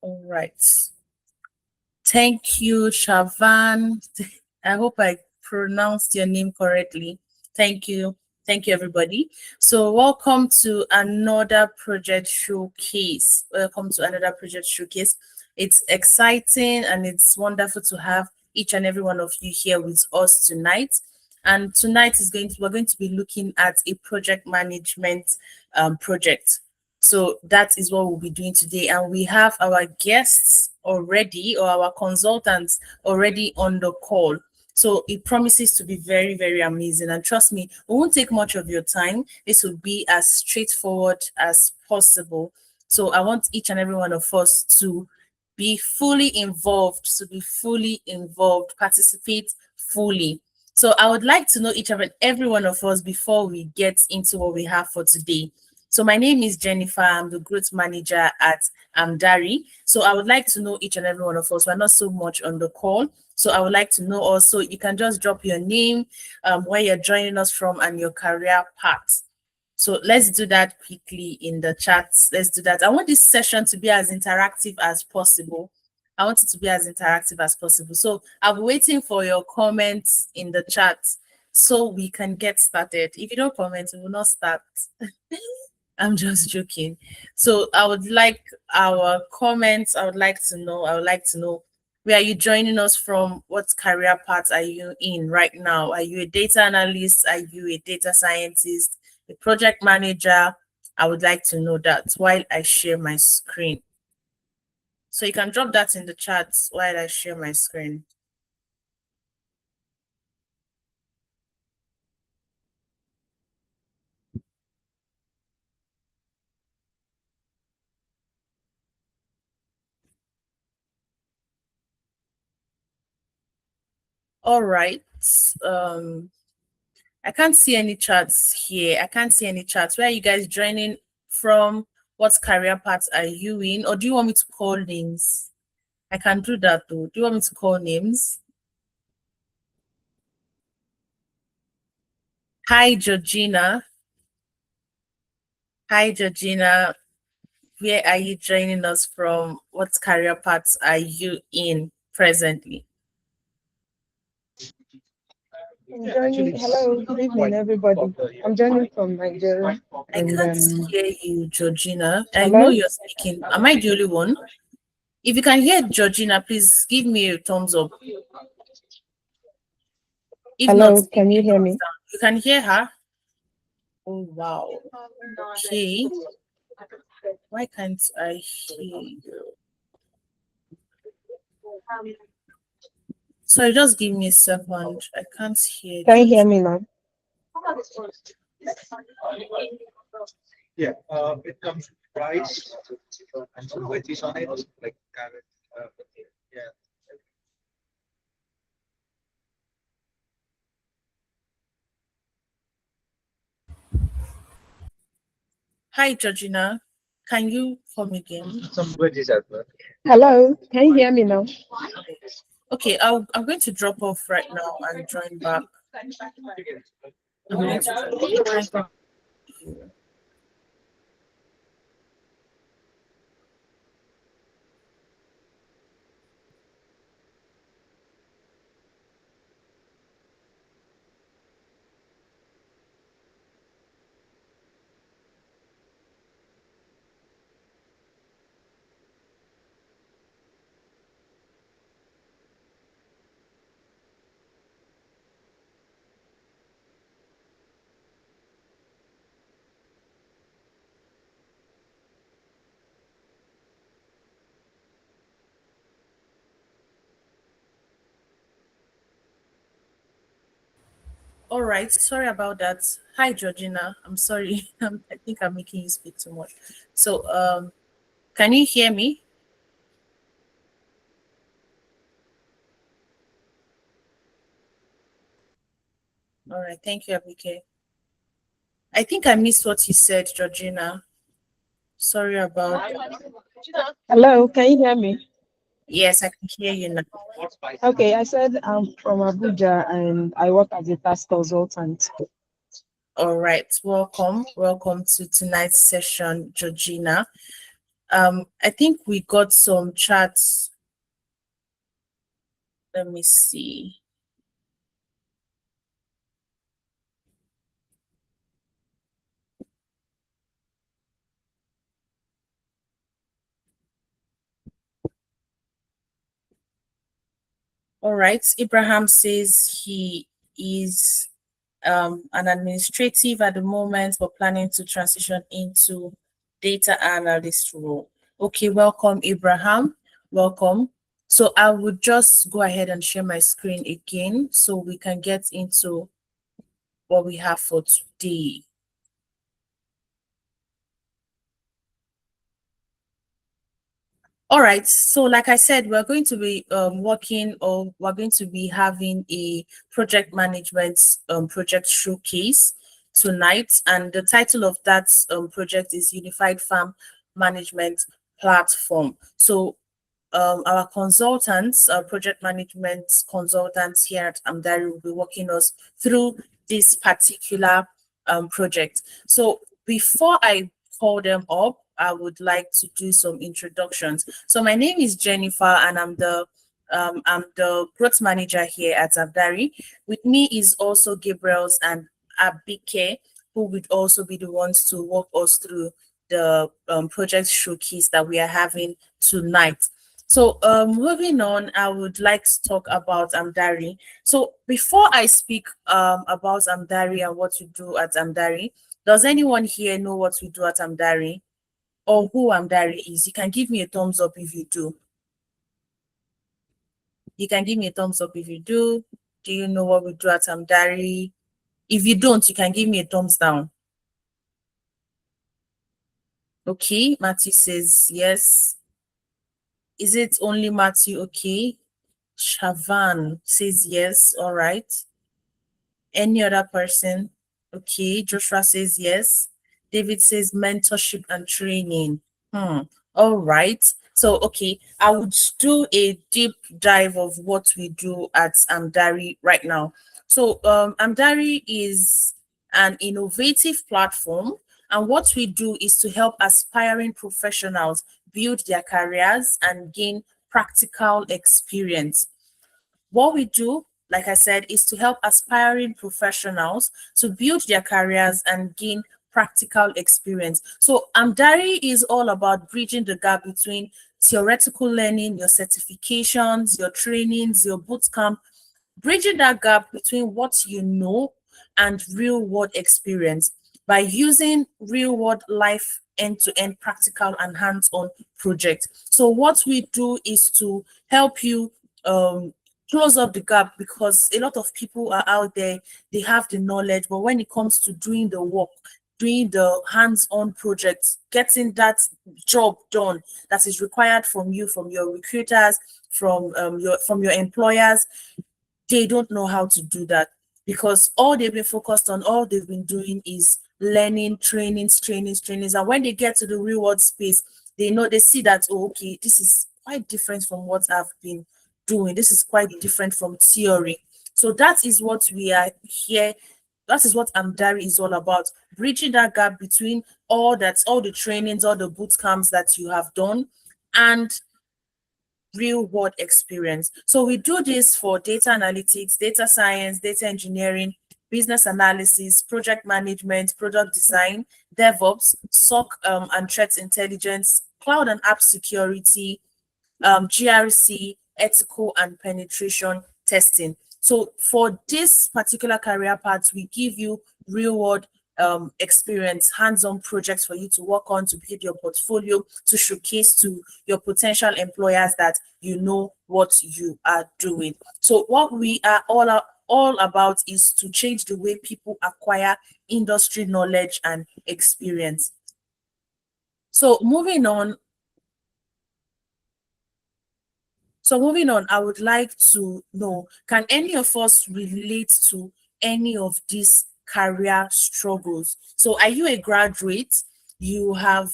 All right. Thank you, Shavan. I hope I pronounced your name correctly. Thank you. Thank you, everybody. So, welcome to another project showcase. Welcome to another project showcase. It's exciting and it's wonderful to have each and every one of you here with us tonight. And tonight we're going to be looking at a project management project. So that is what we'll be doing today. And we have our guests already, or our consultants already on the call. So it promises to be very, very amazing. And trust me, it won't take much of your time. This will be as straightforward as possible. So I want each and every one of us to be fully involved, participate fully. So I would like to know each and every one of us before we get into what we have for today. So my name is Jennifer. I'm the growth manager at Amdari. So I would like to know each and every one of us. We're not so much on the call. So I would like to know also, you can just drop your name, where you're joining us from, and your career path. So let's do that quickly in the chat. Let's do that. I want this session to be as interactive as possible. I want it to be as interactive as possible. So I'll be waiting for your comments in the chat so we can get started. If you don't comment, we will not start. I'm just joking. So I would like our comments. I would like to know where are you joining us from? What career path are you in right now? Are you a data analyst? Are you a data scientist? A project manager? I would like to know that while I share my screen. So you can drop that in the chat while I share my screen. All right. I can't see any charts here. I can't see any charts. Where are you guys joining from? What career path are you in? Or do you want me to call names? I can do that though. Do you want me to call names? Hi, Georgina. Hi, Georgina. Where are you joining us from? What career paths are you in presently? Hello, good evening, everybody. I'm joining from Nigeria. I And can't hear you, Georgina. I know hello, you're speaking. Am I the only one? If you can hear Georgina, please give me a thumbs up. If not, hello, give can me you a hear thumbs me? down. You can hear her? Oh, wow. Okay. Why can't I hear you? Sorry, just give me a second. I can't hear Can you hear Georgina. me now? Yeah, it comes with rice and some veggies on it, like carrot. Yeah. Hi, Georgina. Can you come again? Some veggies as well. Hello, can you hear me now? Okay, I'm going to drop off right now and join back. I'm going to drop off. Thank you. All right, sorry about that. Hi, Georgina. I'm sorry. I think I'm making you speak too much. So, can you hear me? All right, thank you, Abike. I think I missed what you said, Georgina. Sorry about that. Hello, can you hear me? Yes, I can hear you now. Okay, I said I'm from Abuja and I work as a task consultant. All right, welcome. Welcome to tonight's session, Georgina. I think we got some chats. Let me see. All right. Abraham says he is an administrative at the moment, but planning to transition into data analyst role. Okay, welcome, Abraham. Welcome. So I would just go ahead and share my screen again so we can get into what we have for today. All right. So, like I said, we're going to be working, or we're going to be having a project management project showcase tonight, and the title of that project is Unified Farm Management Platform. So, our consultants, project management consultants here at Amdari will be walking us through this particular project. So before I call them up, I would like to do some introductions. So my name is Jennifer, and I'm the growth manager here at Amdari. With me is also Gabriels and Abike, who would also be the ones to walk us through the project showcase that we are having tonight. So, moving on, I would like to talk about Amdari. So, before I speak about Amdari and what we do at Amdari, does anyone here know what we do at Amdari or who Amdari is? You can give me a thumbs up if you do. You can give me a thumbs up if you do. Do you know what we do at Amdari? If you don't, you can give me a thumbs down. Okay, Matthew says yes. Is it only Matthew? Okay. Shavan says yes. All right. Any other person? Okay. Joshua says yes. David says mentorship and training. All right. So, okay, I would do a deep dive of what we do at Amdari right now. So, Amdari is an innovative platform, and what we do is to help aspiring professionals build their careers and gain practical experience. What we do, like I said, is to help aspiring professionals to build their careers and gain practical experience. So Amdari is all about bridging the gap between theoretical learning, your certifications, your trainings, your bootcamp, bridging that gap between what you know and real world experience by using real world life end-to-end practical and hands-on projects. So what we do is to help you close up the gap, because a lot of people are out there, they have the knowledge, but when it comes to doing the work, doing the hands-on projects, getting that job done that is required from you, from your recruiters, from your employers, they don't know how to do that, because all they've been focused on, all they've been doing is learning, trainings. And when they get to the real world space, they see that, oh, okay, this is quite different from what I've been doing. This is quite different from theory. So that is what we are here. That is what Amdari is all about, bridging that gap between all the trainings, all the boot camps that you have done, and real world experience. So we do this for data analytics, data science, data engineering, business analysis, project management, product design, DevOps, SOC and threat intelligence, cloud and app security, GRC, ethical and penetration testing. So for this particular career path, we give you real world experience, hands-on projects for you to work on, to build your portfolio, to showcase to your potential employers that you know what you are doing. So what we are all about is to change the way people acquire industry knowledge and experience. So moving on, I would like to know, can any of us relate to any of these career struggles? So are you a graduate? You are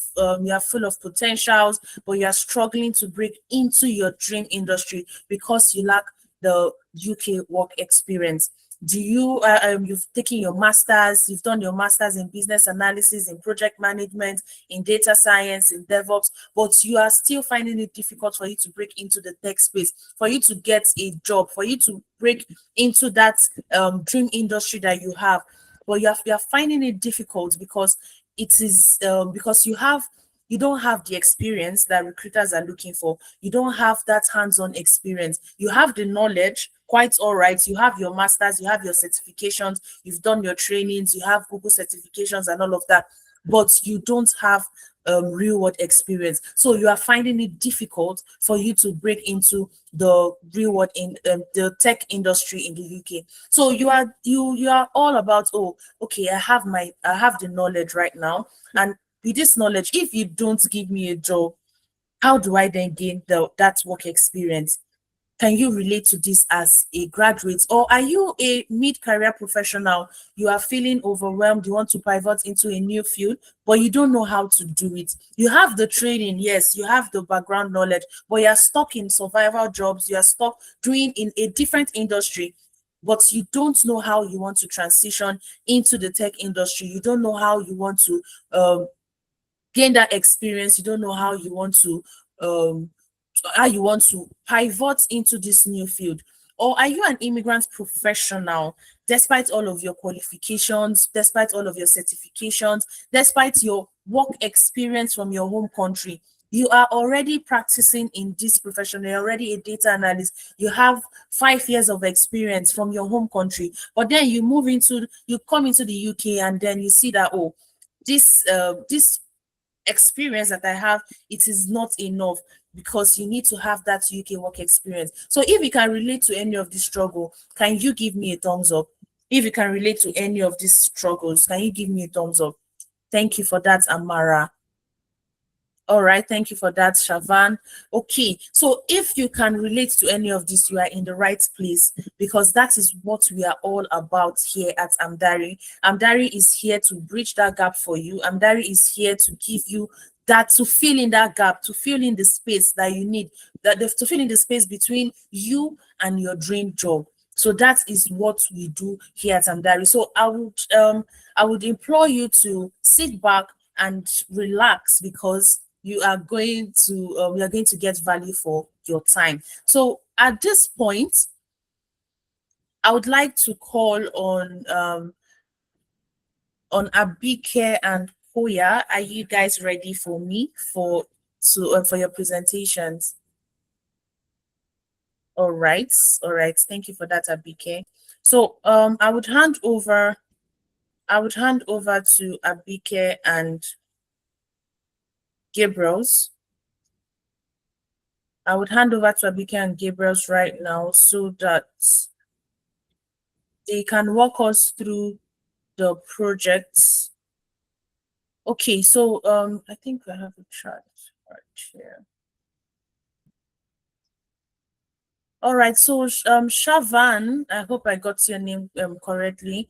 full of potentials, but you are struggling to break into your dream industry because you lack the UK work experience. Do you you've taken your masters, you've done your masters in business analysis, in project management, in data science, in DevOps, but you are still finding it difficult for you to break into the tech space, for you to get a job, for you to break into that dream industry that you have, but you are finding it difficult because it is because you don't have the experience that recruiters are looking for. You don't have that hands-on experience. You have the knowledge, quite all right. You have your masters, you have your certifications, you've done your trainings, you have Google certifications and all of that, but you don't have real world experience. So you are finding it difficult for you to break into the real world in the tech industry in the UK. So you are all about, oh, okay, I have the knowledge right now, and with this knowledge, if you don't give me a job, how do I then gain that work experience? Can you relate to this as a graduate, or are you a mid-career professional? You are feeling overwhelmed, you want to pivot into a new field, but you don't know how to do it. You have the training, yes, you have the background knowledge, but you're stuck in survival jobs, you are stuck doing in a different industry, but you don't know how you want to transition into the tech industry. You don't know how you want to um, gain that experience. You don't know um how you want to pivot into this new field. Or are you an immigrant professional, despite all of your qualifications, despite all of your certifications, despite your work experience from your home country? You are already practicing in this profession, you're already a data analyst, you have 5 years of experience from your home country, but then you come into the UK and then you see that, oh, this experience that I have, it is not enough, because you need to have that UK work experience. So if you can relate to any of this struggle, can you give me a thumbs up? If you can relate to any of these struggles, can you give me a thumbs up? Thank you for that, Amara. All right, thank you for that, Shavan. Okay, so if you can relate to any of this, you are in the right place, because that is what we are all about here at Amdari. Amdari is here to bridge that gap for you. Amdari is here to give you that, to fill in that gap, to fill in the space that you need, to fill in the space between you and your dream job. So that is what we do here at Amdari. So I would implore you to sit back and relax, because you are going to get value for your time. So at this point, I would like to call on Abike and Koya. Are you guys ready for me for your presentations? All right. Thank you for that, Abike. So I would hand over to Abike and Gabriels. I would hand over to Abike and Gabriels right now, so that they can walk us through the projects. Okay, so I think I have a chart right here. All right, so Shavan, I hope I got your name correctly.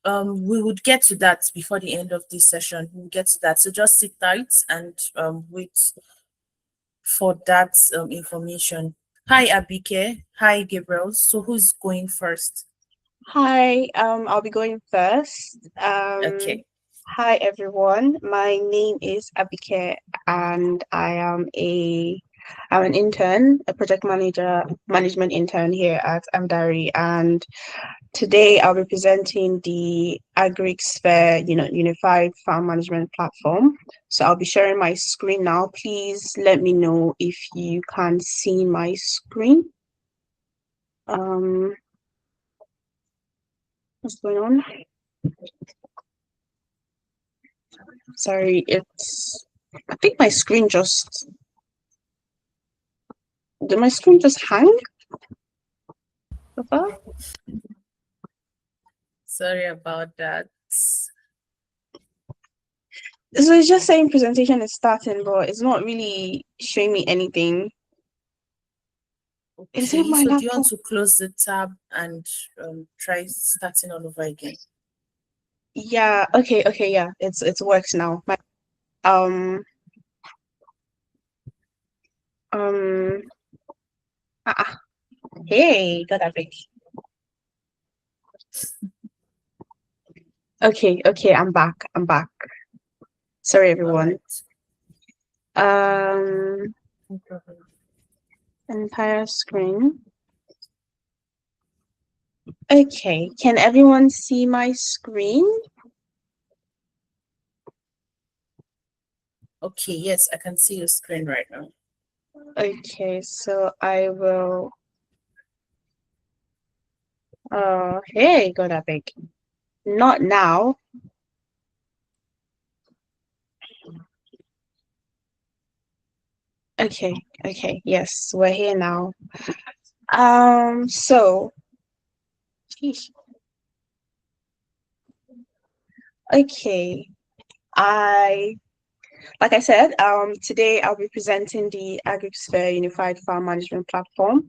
We would get to that before the end of this session. We'll get to that. So just sit tight and wait for that information. Hi, Abike. Hi, Gabriel. So who's going first? Hi, I'll be going first. Okay. Hi everyone. My name is Abike and I'm an intern, a project management intern here at Amdari, and today I'll be presenting the AgriSphere, Unified Farm Management Platform. So I'll be sharing my screen now. Please let me know if you can see my screen. What's going on? Sorry, I think my screen did my screen just hang? So far? Sorry about that. So it's just saying presentation is starting, but it's not really showing me anything. Is it Okay, my so do you laptop? want to close the tab and try starting all over again? Yeah, okay, yeah. It's works now. Um um hey, got that big. Okay, I'm back. Sorry, All everyone. right. No problem. Entire screen. Okay, can everyone see my screen? Okay, yes, I can see your screen right now. Okay, so I will. Hey, God, I beg. Not now. Okay, yes, we're here now. So, sheesh. Okay, like I said, today I'll be presenting the AgriSphere Unified Farm Management Platform.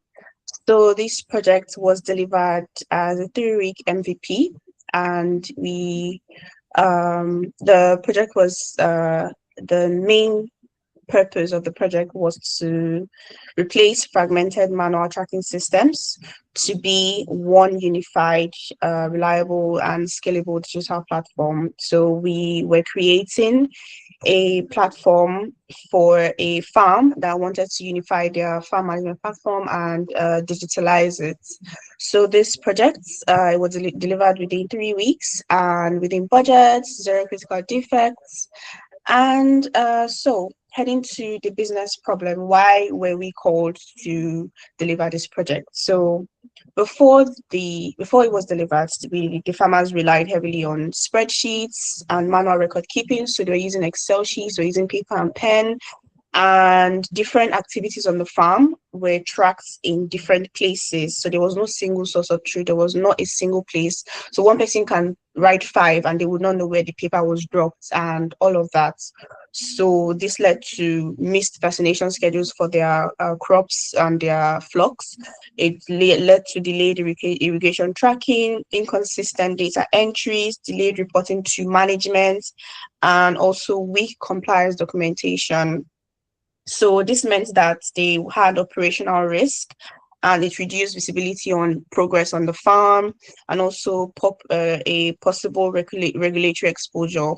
So this project was delivered as a 3-week MVP, and the project was the main purpose of the project was to replace fragmented manual tracking systems to be one unified, reliable and scalable digital platform. So we were creating a platform for a farm that wanted to unify their farm management platform and digitalize it. So this project was delivered within 3 weeks and within budget, zero critical defects. And so heading to the business problem, why were we called to deliver this project? So before it was delivered, the farmers relied heavily on spreadsheets and manual record keeping. So they were using Excel sheets, or using paper and pen, and different activities on the farm were tracked in different places. So there was no single source of truth. There was not a single place. So one person can write 5 and they would not know where the paper was dropped and all of that. So this led to missed vaccination schedules for their crops and their flocks. It led to delayed irrigation tracking, inconsistent data entries, delayed reporting to management, and also weak compliance documentation. So this meant that they had operational risk, and it reduced visibility on progress on the farm, and also a possible regulatory exposure.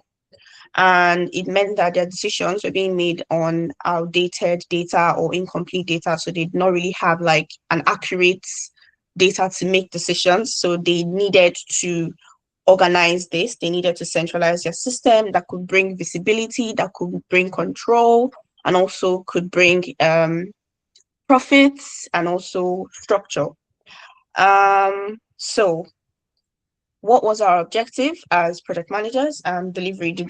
And it meant that their decisions were being made on outdated data or incomplete data. So they did not really have like an accurate data to make decisions. So they needed to organize this. They needed to centralize their system that could bring visibility, that could bring control, and also could bring profits and also structure. So what was our objective as project managers and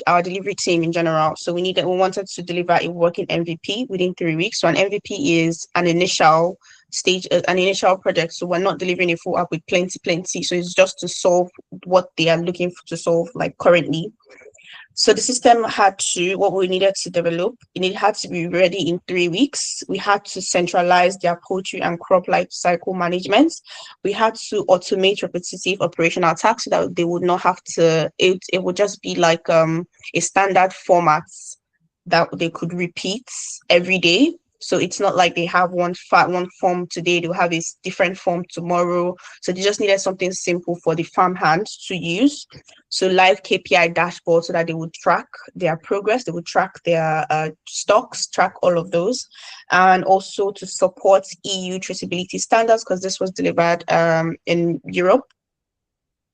our delivery team in general? So we wanted to deliver a working MVP within 3 weeks. So an MVP is an initial stage, an initial project. So we're not delivering a full app with plenty. So it's just to solve what they are looking to solve, like currently. So the system what we needed to develop, it had to be ready in 3 weeks. We had to centralize their poultry and crop life cycle management. We had to automate repetitive operational tasks so that they would not have to, it would just be like a standard format that they could repeat every day. So it's not like they have one form today, they'll have a different form tomorrow. So they just needed something simple for the farm hand to use. So live KPI dashboard so that they would track their progress, they would track their stocks, track all of those, and also to support EU traceability standards, because this was delivered in Europe,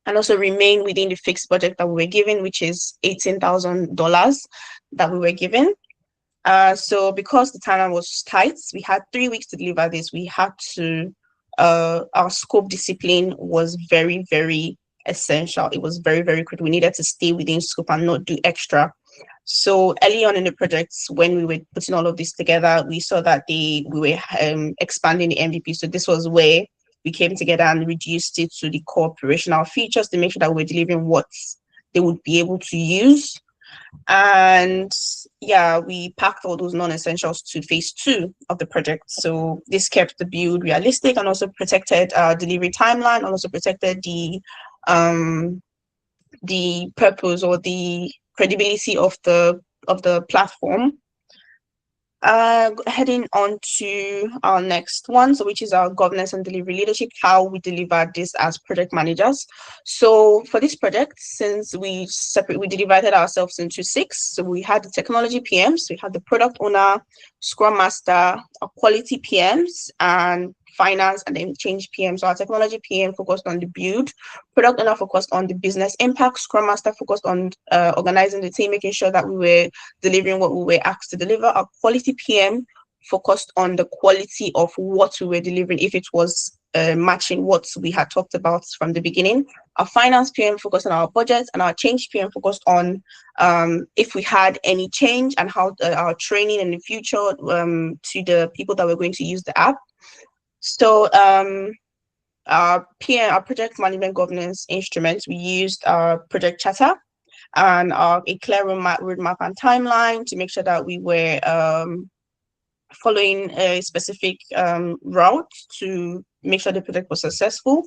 and also remain within the fixed budget that we were given, which is $18,000 that we were given. So because the timeline was tight, we had 3 weeks to deliver this. We had to, our scope discipline was very, very essential. It was very, very critical. We needed to stay within scope and not do extra. So early on in the project, when we were putting all of this together, we saw that we were expanding the MVP. So this was where we came together and reduced it to the core operational features to make sure that we're delivering what they would be able to use. And yeah, we packed all those non-essentials to phase 2 of the project. So this kept the build realistic and also protected our delivery timeline, and also protected the purpose or the credibility of the platform. Heading on to our next one, so which is our governance and delivery leadership, how we deliver this as project managers. So for this project, since we divided ourselves into 6. So we had the technology PMs, we had the product owner, scrum master, our quality PMs, and finance and then change PM. So our technology PM focused on the build, product owner focused on the business impact, scrum master focused on organizing the team, making sure that we were delivering what we were asked to deliver. Our quality PM focused on the quality of what we were delivering, if it was matching what we had talked about from the beginning. Our finance PM focused on our budget, and our change PM focused on if we had any change and how our training in the future to the people that were going to use the app. So our project management governance instruments, we used our project charter and a clear roadmap and timeline to make sure that we were following a specific route to make sure the project was successful.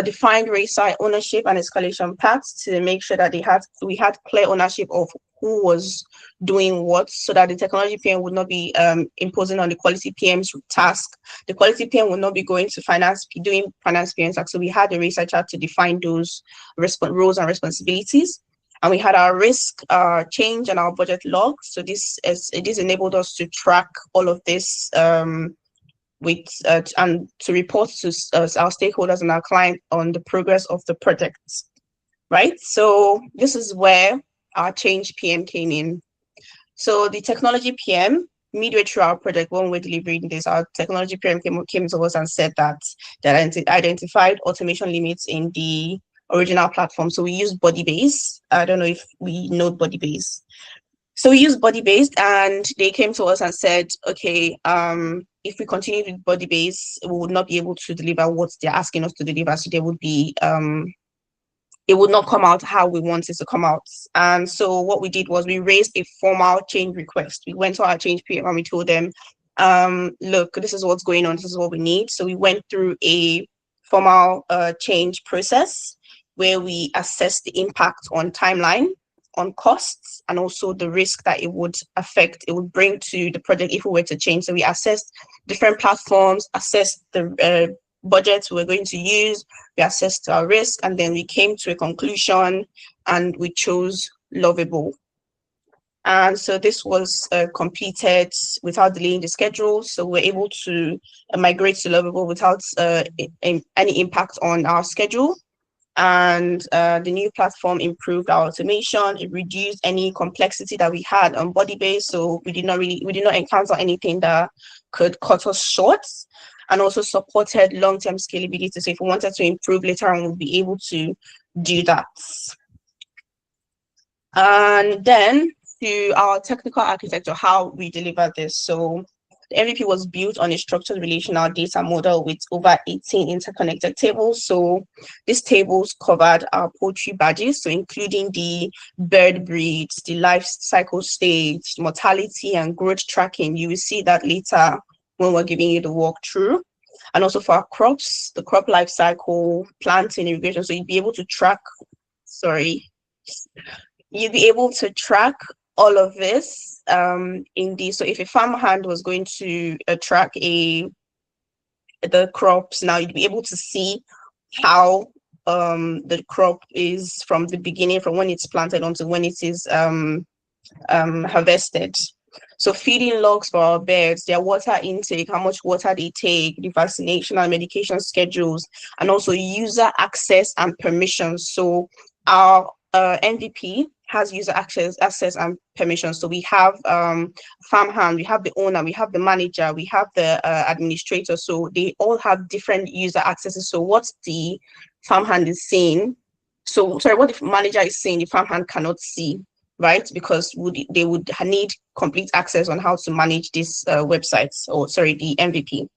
Defined site ownership and escalation paths to make sure that we had clear ownership of who was doing what, so that the technology PM would not be imposing on the quality PM's task. The quality PM would not be going to doing finance PM's task. So we had a researcher to define those roles and responsibilities. And we had our risk change and our budget log. So this enabled us to track all of this and to report to our stakeholders and our client on the progress of the projects, right? So this is where our change PM came in. So the technology PM, midway through our project, when we're delivering this, our technology PM came to us and said that they identified automation limits in the original platform. So we use Bodybase. I don't know if we know Bodybase. So we use Bodybase, and they came to us and said, okay, if we continue with Bodybase, we would not be able to deliver what they're asking us to deliver. So there would be it would not come out how we want it to come out. And so what we did was we raised a formal change request. We went to our change PM and we told them, look, this is what's going on. This is what we need. So we went through a formal change process where we assessed the impact on timeline, on costs, and also the risk that it would bring to the project if we were to change. So we assessed different platforms, assessed the budgets we were going to use, we assessed our risk, and then we came to a conclusion and we chose Lovable. And so this was completed without delaying the schedule. So we're able to migrate to Lovable without any impact on our schedule. And the new platform improved our automation. It reduced any complexity that we had on Bodybase. So we did not encounter anything that could cut us short, and also supported long-term scalability. So if we wanted to improve later on, we'll be able to do that. And then to our technical architecture, how we deliver this. So the MVP was built on a structured relational data model with over 18 interconnected tables. So these tables covered our poultry badges, so including the bird breeds, the life cycle stage, mortality, and growth tracking. You will see that later when we're giving you the walkthrough. And also for our crops, the crop life cycle, planting, irrigation. So you'd be able to track, all of this in the, so if a farmhand was going to track the crops, now you'd be able to see how the crop is from the beginning, from when it's planted onto when it is harvested. So feeding logs for our birds, their water intake, how much water they take, the vaccination and medication schedules, and also user access and permissions. So our MVP has user access and permissions. So we have farmhand, we have the owner, we have the manager, we have the administrator. So they all have different user accesses. So what the farmhand is seeing, what the manager is saying, the farmhand cannot see, right? Because they would need complete access on how to manage this websites, the MVP.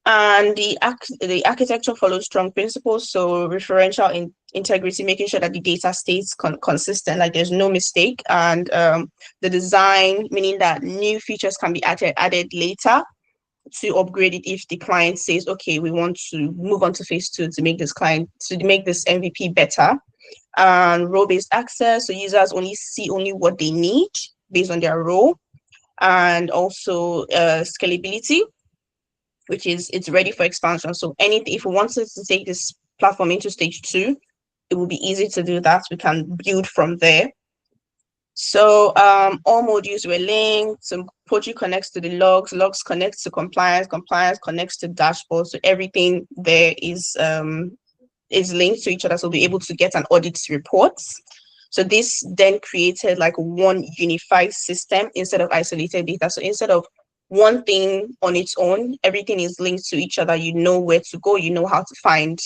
And the architecture follows strong principles, so referential integrity, making sure that the data stays consistent, like there's no mistake, and the design, meaning that new features can be added later to upgrade it if the client says, okay, we want to move on to phase 2 to make this MVP better. And role-based access, so users see only what they need based on their role. and also scalability, which is it's ready for expansion. So anything, if we wanted to take this platform into stage 2, it will be easy to do that. We can build from there. So all modules were linked. So Poetry connects to the logs, logs connects to compliance, compliance connects to dashboard. So everything there is linked to each other. So we'll be able to get an audit report. So this then created like one unified system instead of isolated data. So instead of one thing on its own, everything is linked to each other. You know where to go, you know how to find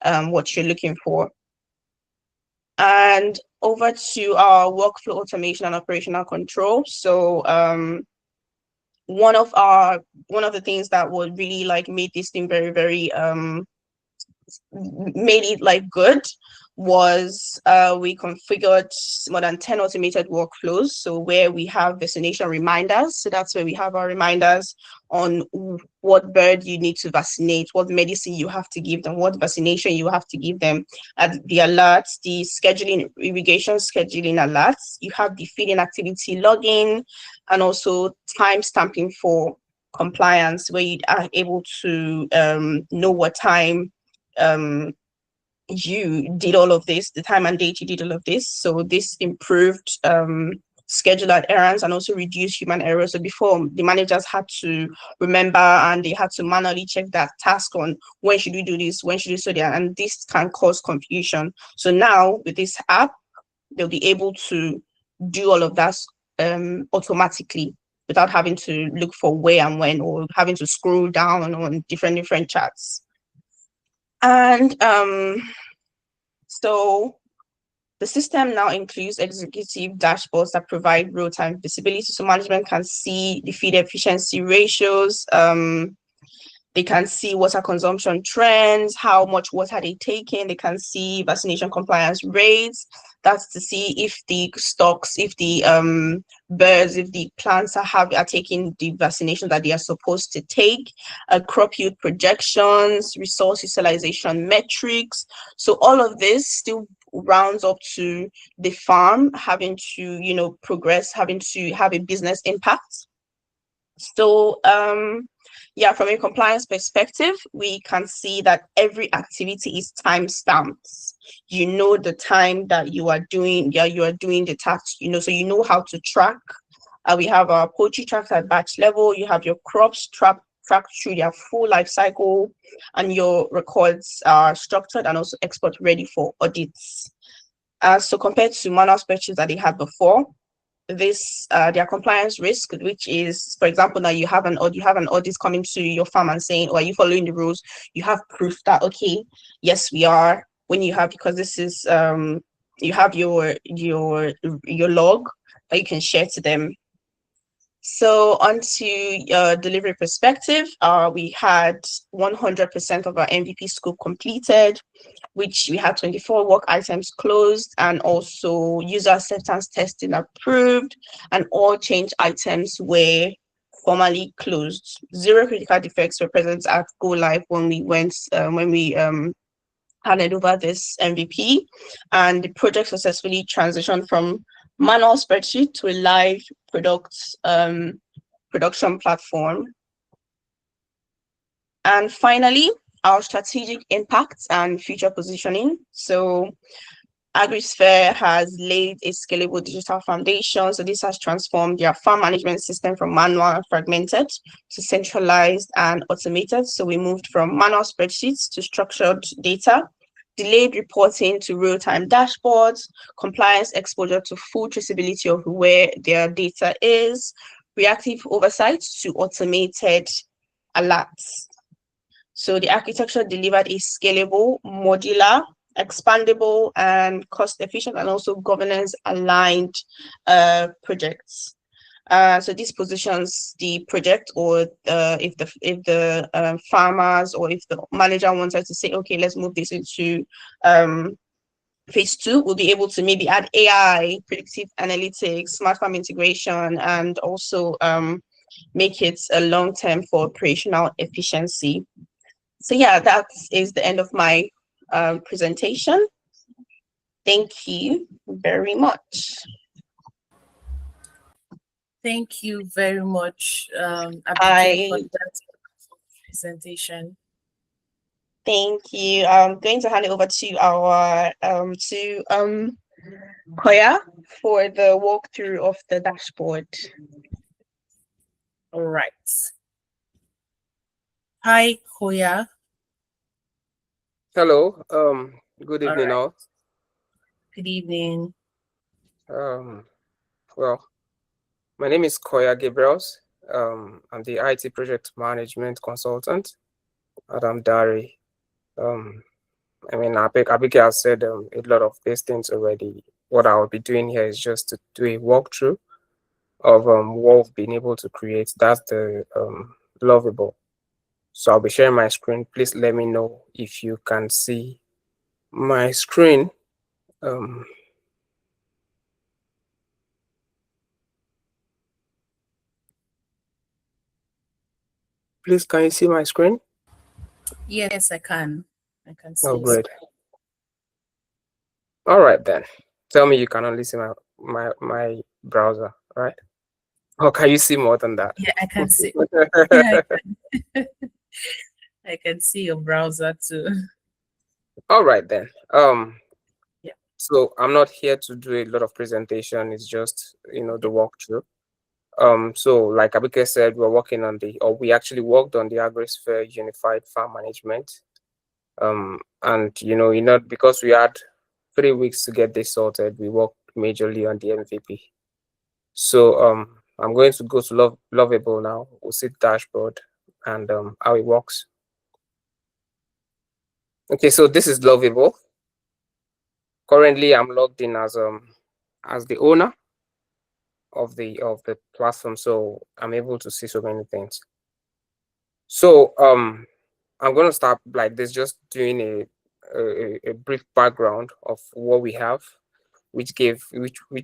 what you're looking for. And over to our workflow automation and operational control. So one of the things that would really like made this thing very, very made it like good was we configured more than 10 automated workflows. So where we have vaccination reminders. So that's where we have our reminders on what bird you need to vaccinate, what medicine you have to give them, what vaccination you have to give them, and the alerts, the scheduling, irrigation scheduling alerts. You have the feeding activity login, and also time stamping for compliance, where you are able to know what time you did all of this, the time and date you did all of this. So this improved schedule adherence and also reduced human error. So before, the managers had to remember and they had to manually check that task on when should we do this, when should we do that, and this can cause confusion. So now with this app, they'll be able to do all of that automatically without having to look for where and when, or having to scroll down on different charts. And so the system now includes executive dashboards that provide real-time visibility, so management can see the feed efficiency ratios. They can see water consumption trends, how much water they taking. They can see vaccination compliance rates. That's to see if the stocks, if the birds, if the plants are taking the vaccination that they are supposed to take. Crop yield projections, resource utilization metrics. So all of this still rounds up to the farm having to, progress, having to have a business impact. So yeah, from a compliance perspective, we can see that every activity is time stamped. You know the time that you are doing the task, so you know how to track. We have our poultry tracked at batch level. You have your crops tracked through their full life cycle, and your records are structured and also export ready for audits. So compared to manual spreadsheets that they had before, this their compliance risk, which is, for example, now you have an audit coming to your farm and saying, "Oh, are you following the rules?" You have proof that, okay, yes, we are. When you have, because this is you have your log that you can share to them. So onto delivery perspective, we had 100% of our MVP scope completed, which we had 24 work items closed, and also user acceptance testing approved, and all change items were formally closed. 0 critical defects were present at go live when we handed over this MVP, and the project successfully transitioned from manual spreadsheet to a live production platform. And finally, our strategic impacts and future positioning. So AgriSphere has laid a scalable digital foundation. So this has transformed their farm management system from manual and fragmented to centralized and automated. So we moved from manual spreadsheets to structured data, delayed reporting to real-time dashboards, compliance exposure to full traceability of where their data is, reactive oversight to automated alerts. So the architecture delivered a scalable, modular, expandable, and cost-efficient, and also governance-aligned projects. So this positions the project, or if the farmers or if the manager wanted to say, okay, let's move this into phase 2, we'll be able to maybe add AI, predictive analytics, smart farm integration, and also make it a long-term for operational efficiency. So yeah, that is the end of my presentation. Thank you very much. Thank you very much, Abike, for I that presentation. thank you. I'm going to hand it over to our Koya for the walkthrough of the dashboard. All right. Hi, Koya. Hello, good All evening right. all. Good evening. Um, well, my name is Koya Gabriels. I'm the IT project management consultant at Amdari. Um, Abigail has said a lot of these things already. What I'll be doing here is just to do a walkthrough of what we've been able to create. That's the lovable. So I'll be sharing my screen. Please let me know if you can see my screen. Um, please, can you see my screen? Yes, I can. I can Oh, see. great. All right then. Tell me you can only see my browser, right? Or can you see more than that? Yeah, I can see. Yeah, I can see your browser too. All right then. Yeah. So I'm not here to do a lot of presentation. It's just the walkthrough. So like Abike said, we're working on we actually worked on the AgriSphere Unified Farm Management. And because we had 3 weeks to get this sorted, we worked majorly on the MVP. So I'm going to go to Lovable now. We'll see the dashboard and how it works. Okay, so this is Lovable. Currently, I'm logged in as the owner of the platform, so I'm able to see so many things. So I'm going to start like this, just doing a brief background of what we have, which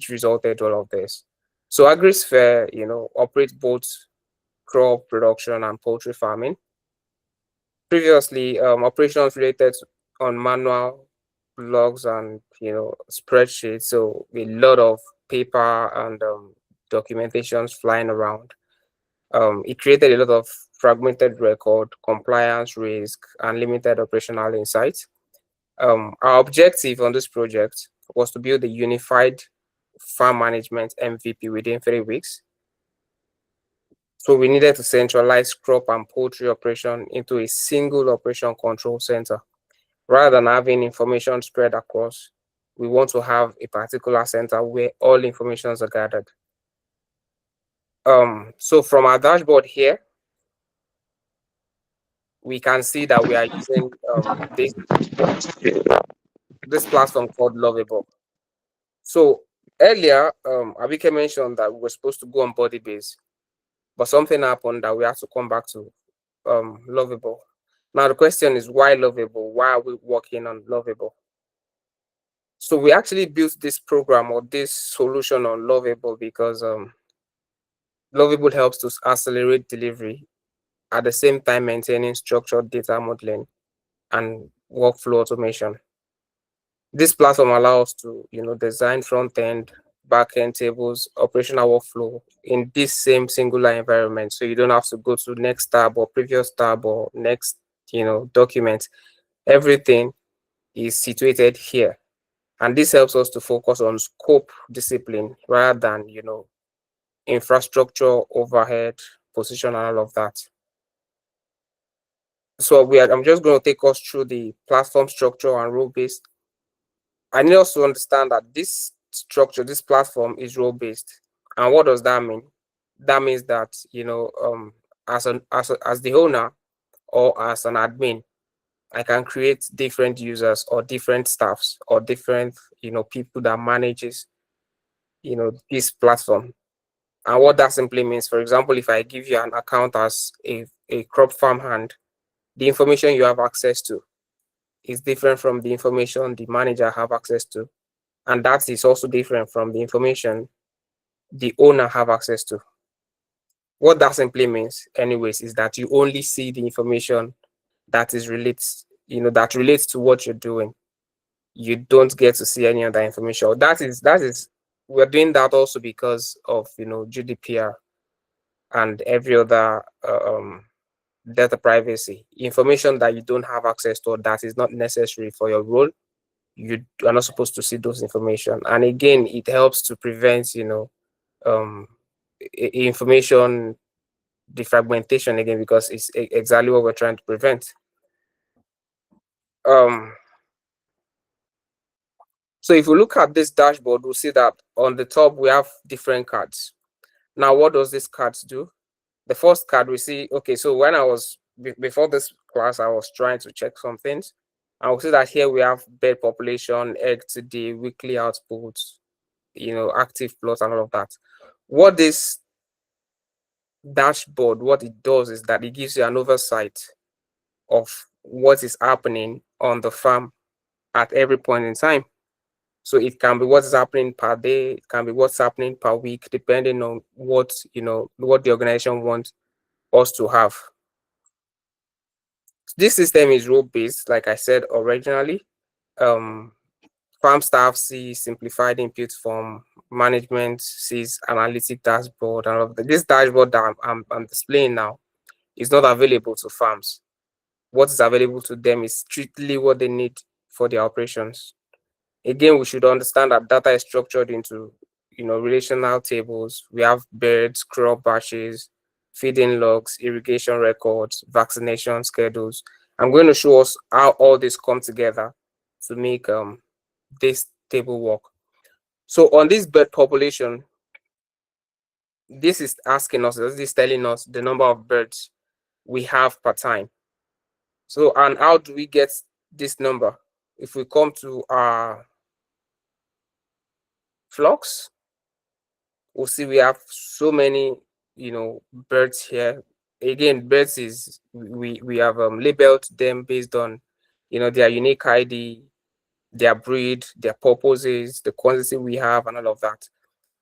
resulted all of this. So AgriSphere, operates both crop production and poultry farming. Previously, operations related on manual logs and spreadsheets, so a lot of paper and documentations flying around. It created a lot of fragmented record, compliance risk, and limited operational insights. Our objective on this project was to build a unified farm management MVP within 3 weeks. So we needed to centralize crop and poultry operation into a single operation control center. Rather than having information spread across, we want to have a particular center where all informations are gathered. So from our dashboard here, we can see that we are using this platform called Lovable. So earlier, Abike mentioned that we were supposed to go on body base, but something happened that we have to come back to Lovable. Now the question is, why Lovable? Why are we working on Lovable? So we actually built this program or this solution on Lovable because Lovable helps to accelerate delivery at the same time maintaining structured data modeling and workflow automation. This platform allows to design front end, back end tables, operational workflow in this same singular environment. So you don't have to go to next tab or previous tab or next document. Everything is situated here. And this helps us to focus on scope discipline rather than infrastructure, overhead, position, and all of that. So I'm just going to take us through the platform structure and role-based. I need us to understand that this structure, this platform is role-based. And what does that mean? That means that, as the owner or as an admin, I can create different users or different staffs or different, people that manages, this platform. And what that simply means, for example, if I give you an account as a crop farm hand, the information you have access to is different from the information the manager have access to. And that is also different from the information the owner have access to. What that simply means, anyways, is that you only see the information that relates to what you're doing. You don't get to see any other information. That is we're doing that also because of, GDPR and every other data privacy. Information that you don't have access to, or that is not necessary for your role, you are not supposed to see those information. And again, it helps to prevent, um, information defragmentation again, because it's exactly what we're trying to prevent. Um, so if we look at this dashboard, we'll see that on the top we have different cards. Now, what does this cards do? The first card we see, okay, so when I was before this class, I was trying to check some things. I will see that here we have bed population, egg today, weekly output, active plots and all of that. What this dashboard, what it does is that it gives you an oversight of what is happening on the farm at every point in time. So it can be what is happening per day, it can be what's happening per week, depending on what what the organization wants us to have. This system is role-based, like I said originally. Farm staff see simplified input form, management sees analytic dashboard, and all of this dashboard that I'm displaying now is not available to farms. What is available to them is strictly what they need for their operations. Again, we should understand that data is structured into relational tables. We have birds, crop batches, feeding logs, irrigation records, vaccination schedules. I'm going to show us how all this come together to make this table work. So on this bird population, this is asking us, this is telling us the number of birds we have per time. So, and how do we get this number? If we come to our flocks, we'll see we have so many, birds here. Again, birds is we have labeled them based on, their unique ID, their breed, their purposes, the quantity we have, and all of that.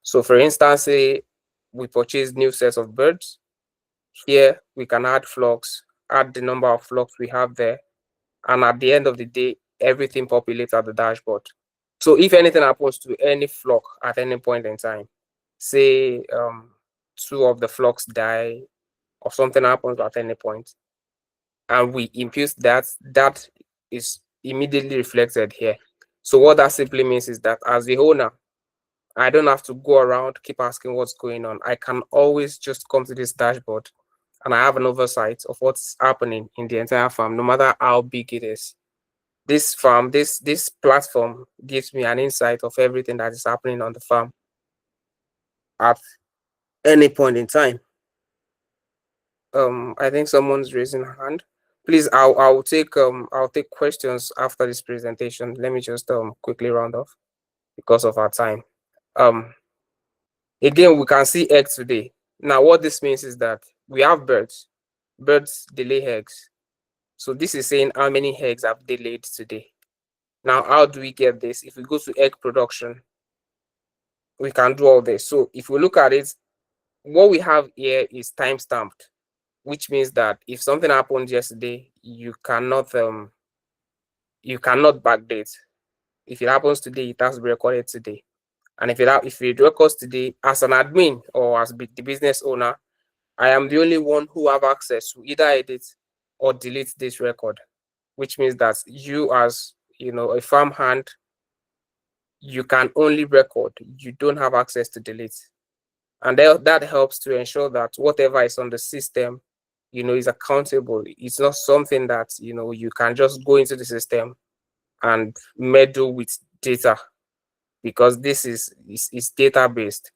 So, for instance, say we purchase new sets of birds. Here we can add flocks, add the number of flocks we have there, and at the end of the day, everything populates at the dashboard. So if anything happens to any flock at any point in time, say two of the flocks die or something happens at any point, and we impute that, that is immediately reflected here. So what that simply means is that as the owner, I don't have to go around keep asking what's going on. I can always just come to this dashboard and I have an oversight of what's happening in the entire farm, no matter how big it is. This farm, this platform gives me an insight of everything that is happening on the farm at any point in time. I think someone's raising a hand. Please, I'll take questions after this presentation. Let me just quickly round off because of our time. Again, we can see eggs today. Now, what this means is that we have birds. Birds, they lay eggs. So this is saying how many eggs have they laid today. Now, how do we get this? If we go to egg production, we can do all this. So if we look at it, what we have here is time stamped, which means that if something happened yesterday, you cannot backdate. If it happens today, it has to be recorded today. And if it records today, as an admin or as the business owner, I am the only one who have access to either edit or delete this record, which means that you, as a farm hand, you can only record. You don't have access to delete. And that helps to ensure that whatever is on the system, is accountable. It's not something that, you can just go into the system and meddle with data, because this is data based.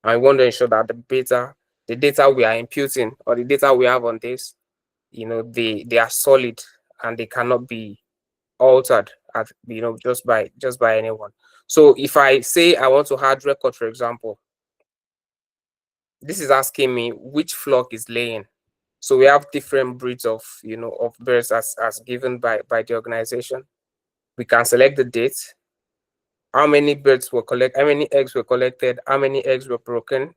I want to ensure that the data we are imputing or the data we have on this, they are solid and they cannot be altered at, just by anyone. So if I say I want to add record, for example, this is asking me which flock is laying. So we have different breeds of of birds as given by the organization. We can select the date, how many birds were collected, how many eggs were collected, how many eggs were broken,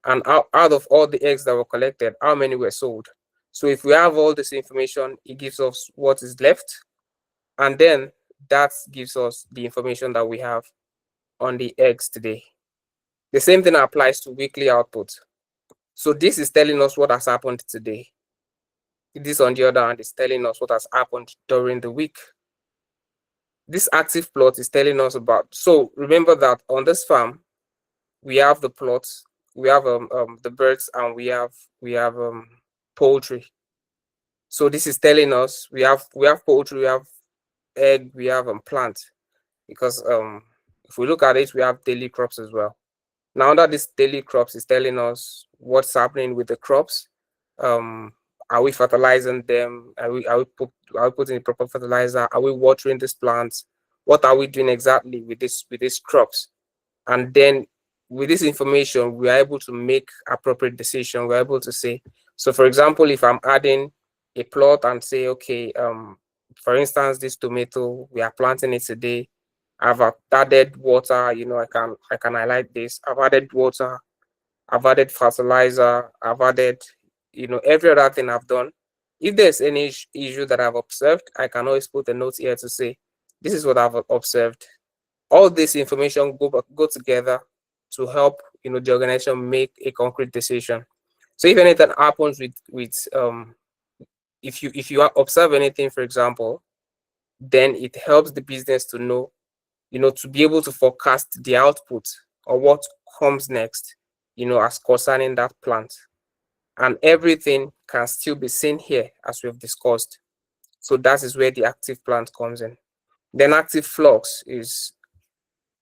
and out of all the eggs that were collected, how many were sold. So if we have all this information, it gives us what is left, and then that gives us the information that we have on the eggs today. The same thing applies to weekly output. So this is telling us what has happened today. This, on the other hand, is telling us what has happened during the week. This active plot is telling us about, so remember that on this farm, we have the plots, we have the birds, and we have poultry. So this is telling us we have poultry, we have egg, we have plant, because if we look at it, we have daily crops as well. Now that this daily crops is telling us what's happening with the crops. Are we fertilizing them? Are we putting the proper fertilizer? Are we watering these plants? What are we doing exactly with these crops? And then with this information, we are able to make appropriate decision. We're able to say, so for example, if I'm adding a plot and say, okay, for instance, this tomato, we are planting it today. I've added water, I can highlight this. I've added water, I've added fertilizer, I've added, every other thing I've done. If there's any issue that I've observed, I can always put a note here to say, this is what I've observed. All this information go together to help, the organization make a concrete decision. So if anything happens with if you observe anything, for example, then it helps the business to know, to be able to forecast the output or what comes next, as concerning that plant. And everything can still be seen here, as we've discussed. So that is where the active plant comes in. Then active flux is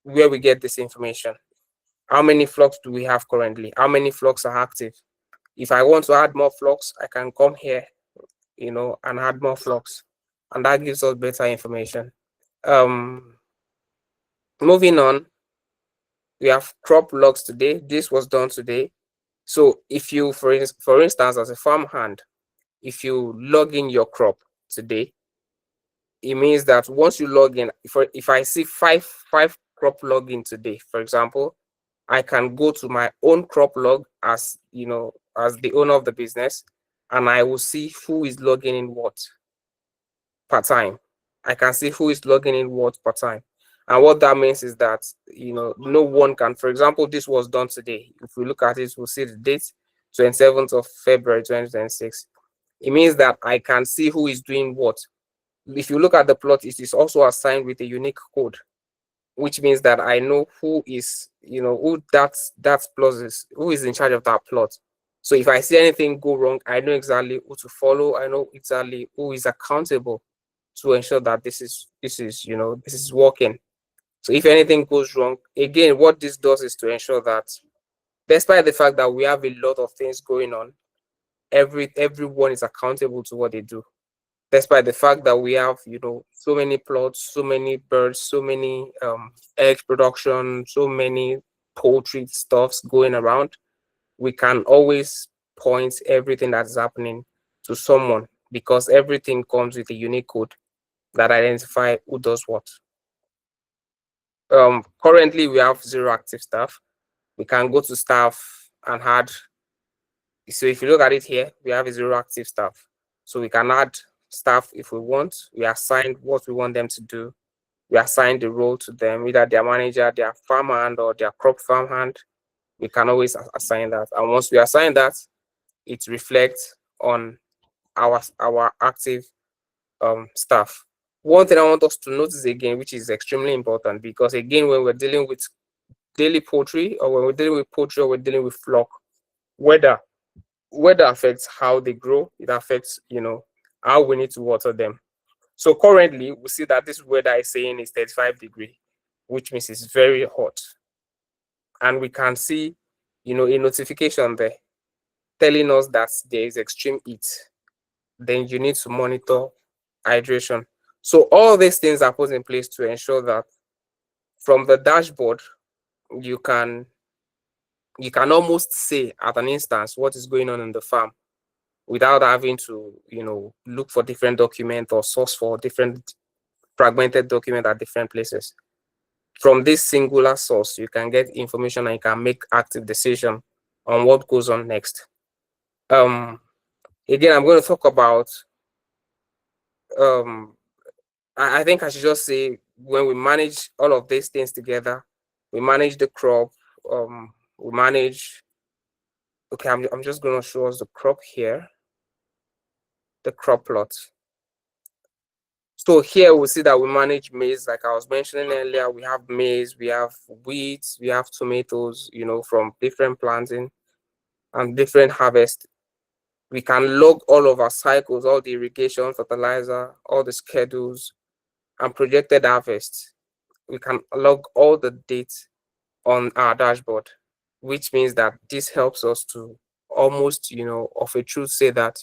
where we get this information. How many flux do we have currently? How many flux are active? If I want to add more flux, I can come here, and add more flux. And that gives us better information. Moving on, we have crop logs today. This was done today. So if you, for instance, as a farmhand, if you log in your crop today, it means that once you log in, if I see five crop login today, for example, I can go to my own crop log as as the owner of the business, and I will see who is logging in what per time. I can see who is logging in what per time. And what that means is that, no one can, for example, this was done today. If we look at it, we'll see the date, 27th of February, 2026. It means that I can see who is doing what. If you look at the plot, it is also assigned with a unique code, which means that I know who is, who that plot is, who is in charge of that plot. So if I see anything go wrong, I know exactly who to follow. I know exactly who is accountable to ensure that this is working. So if anything goes wrong, again, what this does is to ensure that despite the fact that we have a lot of things going on, everyone is accountable to what they do. Despite the fact that we have, so many plots, so many birds, so many egg production, so many poultry stuffs going around, we can always point everything that's happening to someone, because everything comes with a unique code that identify who does what. Currently, we have 0 active staff. We can go to staff and add. So if you look at it here, we have a 0 active staff. So we can add staff if we want. We assign what we want them to do. We assign the role to them, either their manager, their farmhand, or their crop farmhand. We can always assign that. And once we assign that, it reflects on our active staff. One thing I want us to notice again, which is extremely important, because again, when we're dealing with daily poultry, or when we're dealing with poultry, or we're dealing with flock, weather affects how they grow. It affects, how we need to water them. So currently, we see that this weather is saying is 35 degrees, which means it's very hot. And we can see, a notification there telling us that there is extreme heat. Then you need to monitor hydration. So all these things are put in place to ensure that from the dashboard, you can almost say at an instance what is going on in the farm without having to, look for different documents or source for different fragmented document at different places. From this singular source, you can get information and you can make active decision on what goes on next. Again, I'm going to talk about, I think I should just say, when we manage all of these things together, we manage the crop, we manage. Okay, I'm just gonna show us the crop here, the crop plot. So here we see that we manage maize, like I was mentioning earlier. We have maize, we have wheat, we have tomatoes, from different planting and different harvest. We can log all of our cycles, all the irrigation, fertilizer, all the schedules, and projected harvest. We can log all the dates on our dashboard, which means that this helps us to almost, of a truth, say that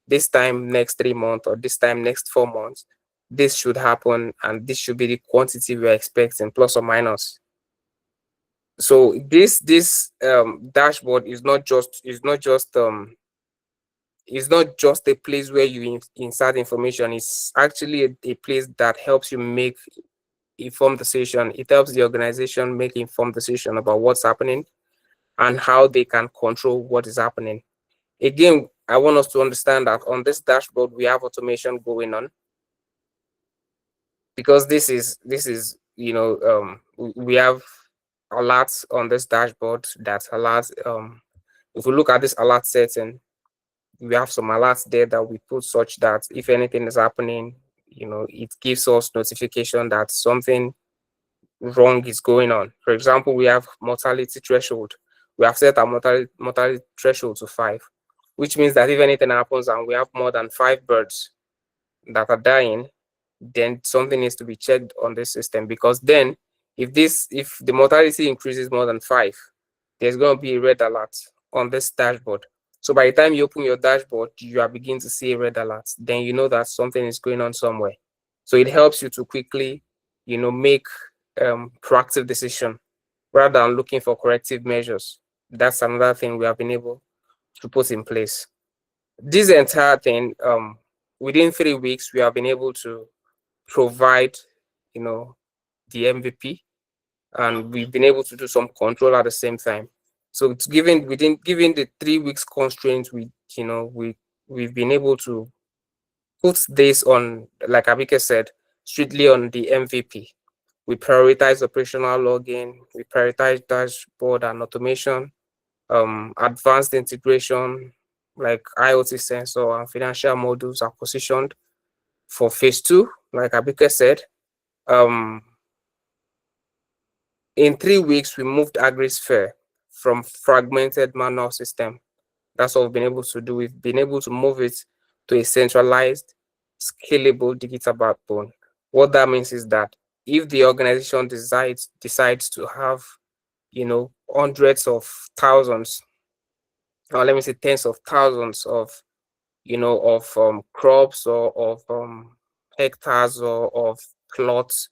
this time next 3 months or this time next 4 months, this should happen, and this should be the quantity we're expecting, plus or minus. So this dashboard is not just a place where you insert information. It's actually a place that helps you make informed decision. It helps the organization make informed decision about what's happening and how they can control what is happening. Again, I want us to understand that on this dashboard we have automation going on, because this is we have alerts on this dashboard that alerts. If we look at this alert setting, we have some alerts there that we put such that if anything is happening, it gives us notification that something wrong is going on. For example, we have mortality threshold. We have set our mortality threshold to 5, which means that if anything happens and we have more than 5 birds that are dying, then something needs to be checked on this system, because then if the mortality increases more than 5, there's going to be a red alert on this dashboard. So by the time you open your dashboard, you are beginning to see a red alert. Then you know that something is going on somewhere. So it helps you to quickly, make proactive decision rather than looking for corrective measures. That's another thing we have been able to put in place. This entire thing, within 3 weeks, we have been able to provide, the MVP, and we've been able to do some control at the same time. So it's given the 3 weeks constraints, we've been able to put this on, like Abike said, strictly on the MVP. We prioritize operational logging, we prioritize dashboard and automation, advanced integration, like IoT sensor and financial modules are positioned for phase 2, like Abike said. In 3 weeks, we moved AgriSphere from fragmented manual system. That's what we've been able to do. We've been able to move it to a centralized, scalable digital backbone. What that means is that if the organization decides to have, hundreds of thousands, or let me say tens of thousands of, crops or of hectares or of plots,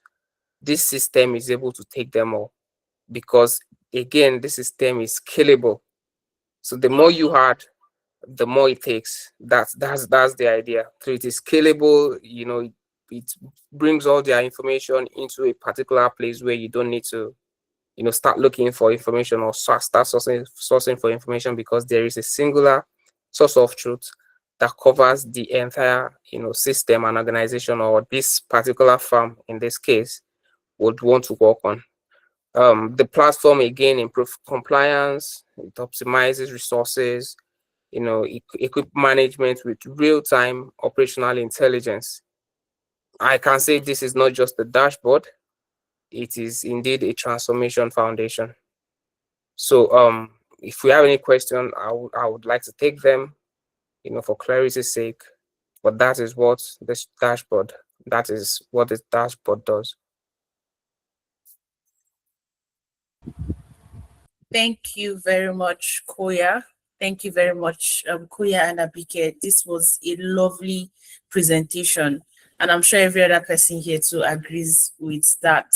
this system is able to take them all, because again, this system is scalable. So the more you add, the more it takes. That's the idea. So it is scalable. It brings all their information into a particular place where you don't need to, start looking for information or start sourcing for information, because there is a singular source of truth that covers the entire, system and organization, or this particular farm in this case would want to work on. The platform again improves compliance, it optimizes resources, equip management with real-time operational intelligence. I can say this is not just a dashboard, it is indeed a transformation foundation. So if we have any question, I would like to take them, for clarity's sake. But that is what this dashboard does. Thank you very much, Koya. Thank you very much, Koya and Abike. This was a lovely presentation, and I'm sure every other person here too agrees with that.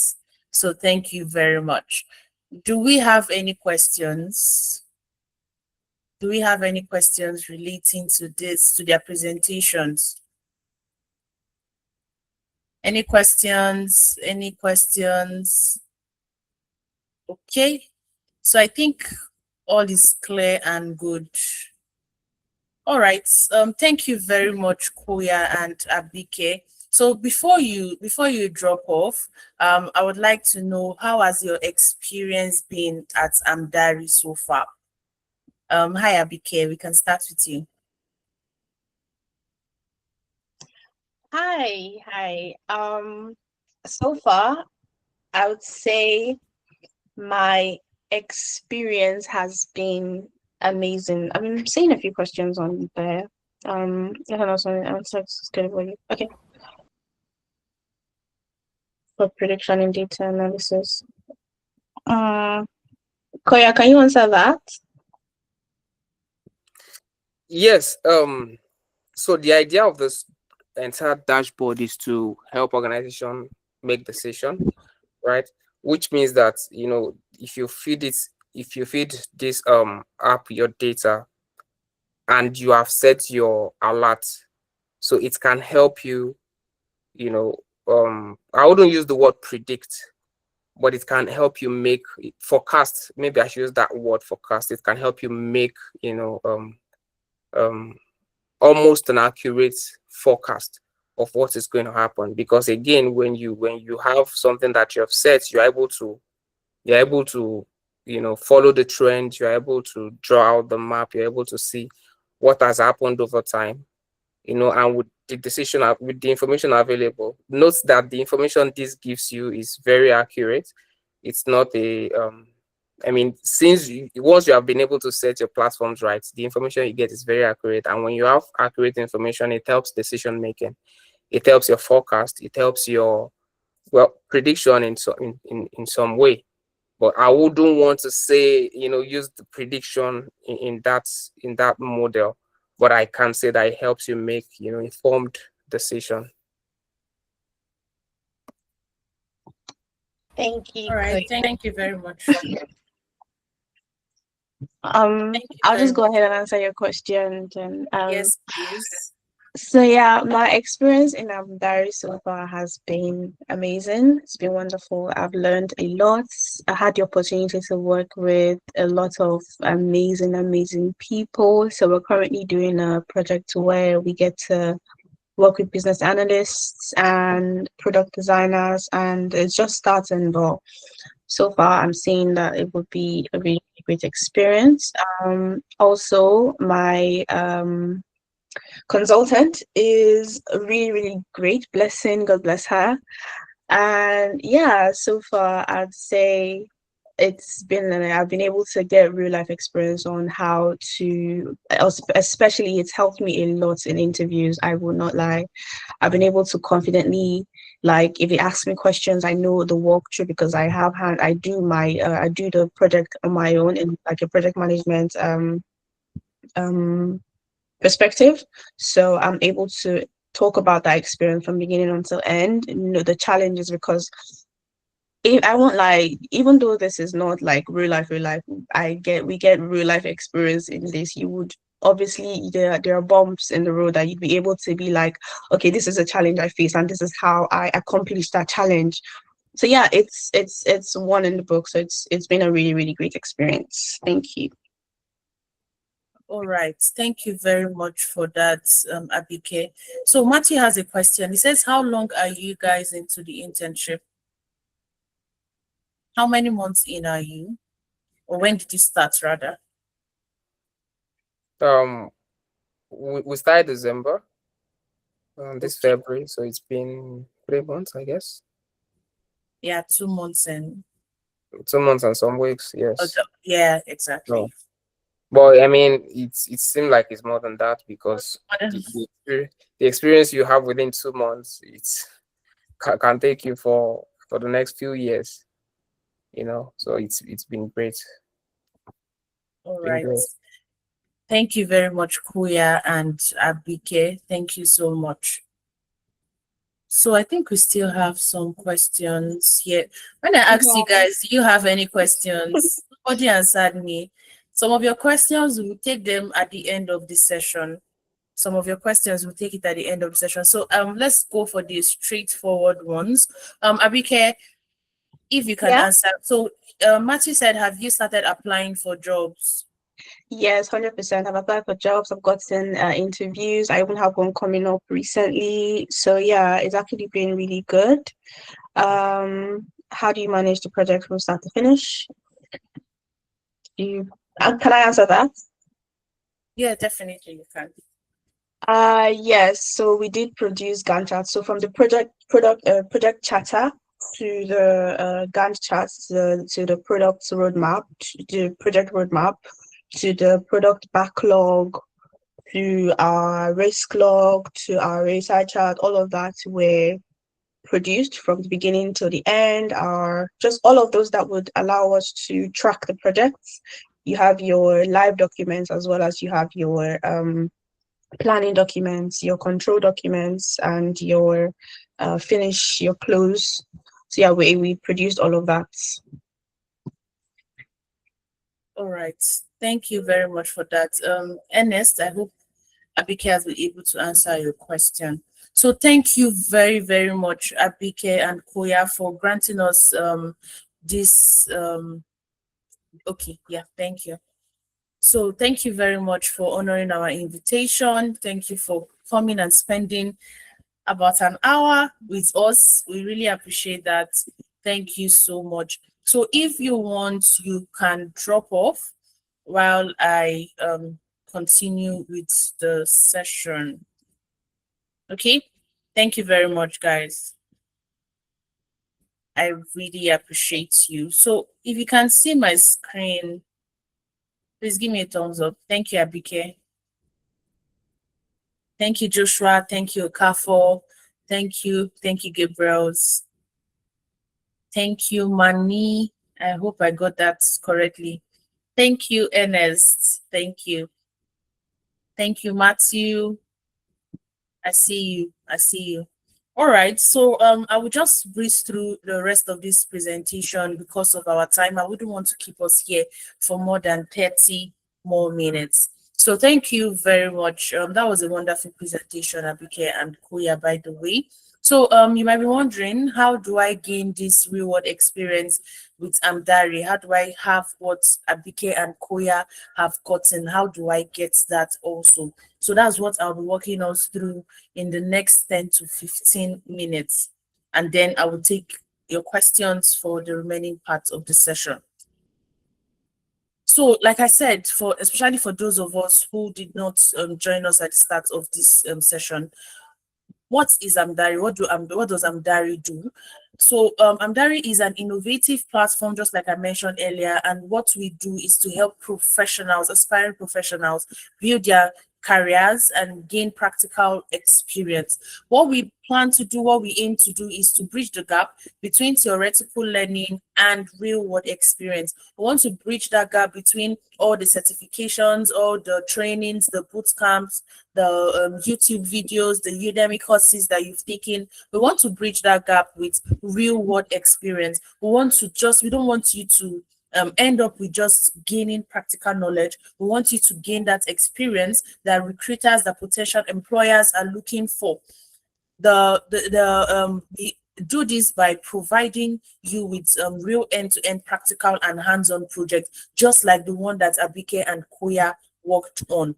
So thank you very much. Do we have any questions? Do we have any questions relating to this, to their presentations? Any questions? Any questions? Okay. So I think all is clear and good. All right. Thank you very much, Koya and Abike. So before you drop off, I would like to know, how has your experience been at Amdari so far? Hi Abike, we can start with you. Hi. So far, I would say my experience has been amazing. I'm seeing a few questions on there. I don't know, so it's good for you. Okay. For prediction and data analysis. Koya, can you answer that? Yes. So the idea of this entire dashboard is to help organization make decision, right? Which means that, if you feed this app your data and you have set your alert, so it can help you, you know, I wouldn't use the word predict, but it can help you make forecast. Maybe I should use that word, forecast. It can help you make, um almost an accurate forecast of what is going to happen. Because again, when you have something that you have set, you're able to follow the trend. You're able to draw out the map. You're able to see what has happened over time, and with with the information available. Note that the information this gives you is very accurate. It's not I mean, once you have been able to set your platforms right, the information you get is very accurate. And when you have accurate information, it helps decision making. It helps your forecast. It helps your prediction in some way. But I wouldn't want to say, use the prediction in that model. But I can say that it helps you make, informed decision. Thank you, All right, Koya. thank you very much. Thank you I'll very just go much. ahead and answer your question then. Yes, please. So yeah, my experience in Abu Dhabi so far has been amazing. It's been wonderful. I've learned a lot. I had the opportunity to work with a lot of amazing people. So we're currently doing a project where we get to work with business analysts and product designers, and it's just starting, but so far I'm seeing that it would be a really great experience. Also my consultant is a really great blessing. God bless her. And yeah, so far I'd say I've been able to get real life experience on how to, especially it's helped me a lot in interviews. I will not lie. I've been able to confidently, like, if they ask me questions, I know the walkthrough because I do the project on my own in like a project management um perspective. So I'm able to talk about that experience from beginning until end. The challenges, because if I won't lie, even though this is not like real life, we get real life experience in this. You would obviously there are bumps in the road that you'd be able to be like, okay, this is a challenge I face, and this is how I accomplished that challenge. So yeah, it's one in the book. So it's been a really great experience. Thank you. All right, thank you very much for that, Abike. So Matthew has a question. He says, how long are you guys into the internship? How many months in are you? Or when did you start, rather? Um, we started December, this Okay. February, so it's been 3 months, I guess. Yeah, 2 months and 2 months and some weeks, yes. yeah, No, exactly. but I mean, it seemed like it's more than that because the experience you have within 2 months, can take you for the next few years. So it's been great. All Been right. great. Thank you very much, Kuya and Abike. Thank you so much. So I think we still have some questions here. When I asked you Yeah. guys, do you have any questions? Nobody answered me. Some of your questions, we'll take them at the end of the session. Some of your questions, we'll take it at the end of the session. So let's go for the straightforward ones. Abike, if you can Yeah. answer. So Matthew said, have you started applying for jobs? Yes, 100%. I've applied for jobs, I've gotten interviews. I even have one coming up recently. So yeah, it's actually been really good. How do you manage the project from start to finish? You can I answer that? Yeah, definitely you can. Yes, so we did produce Gantt charts. So from the project charter to the Gantt charts to the product roadmap, to the project roadmap, to the product backlog, to our risk log, to our RACI chart, all of that were produced from the beginning to the end, are just all of those that would allow us to track the projects. You have your live documents as well as you have your planning documents, your control documents, and your finish, your close. So yeah, we produced all of that. All right. Thank you very much for that. Ernest, I hope Abike has been able to answer your question. So thank you very, very much, Abike and Koya, for granting us this. Okay, yeah, thank you. So thank you very much for honoring our invitation. Thank you for coming and spending about an hour with us. We really appreciate that. Thank you so much. So if you want, you can drop off while I continue with the session. Okay. Thank you very much, guys. I really appreciate you. So if you can see my screen, please give me a thumbs up. Thank you, Abike. Thank you, Joshua. Thank you, Okafo. Thank you. Thank you, Gabriels. Thank you, Mani. I hope I got that correctly. Thank you, Ernest. Thank you. Thank you, Matthew. I see you. I see you. All right. So I will just breeze through the rest of this presentation because of our time. I wouldn't want to keep us here for more than 30 more minutes. So thank you very much. That was a wonderful presentation, Abike and Kuya, by the way. So you might be wondering, how do I gain this reward experience with Amdari? How do I have what Abike and Koya have gotten? How do I get that also? So that's what I'll be walking us through in the next 10 to 15 minutes. And then I will take your questions for the remaining parts of the session. So, like I said, for especially for those of us who did not join us at the start of this session, what is Amdari? What does Amdari do? So Amdari is an innovative platform, just like I mentioned earlier, and what we do is to help professionals, aspiring professionals, build their careers and gain practical experience. What we plan to do, what we aim to do is to bridge the gap between theoretical learning and real world experience. We want to bridge that gap between all the certifications, all the trainings, the boot camps, the YouTube videos, the Udemy courses that you've taken. We want to bridge that gap with real world experience. We don't want you to end up with just gaining practical knowledge. We want you to gain that experience that recruiters, that potential employers are looking for. We do this by providing you with real end-to-end practical and hands-on projects, just like the one that Abike and Koya worked on.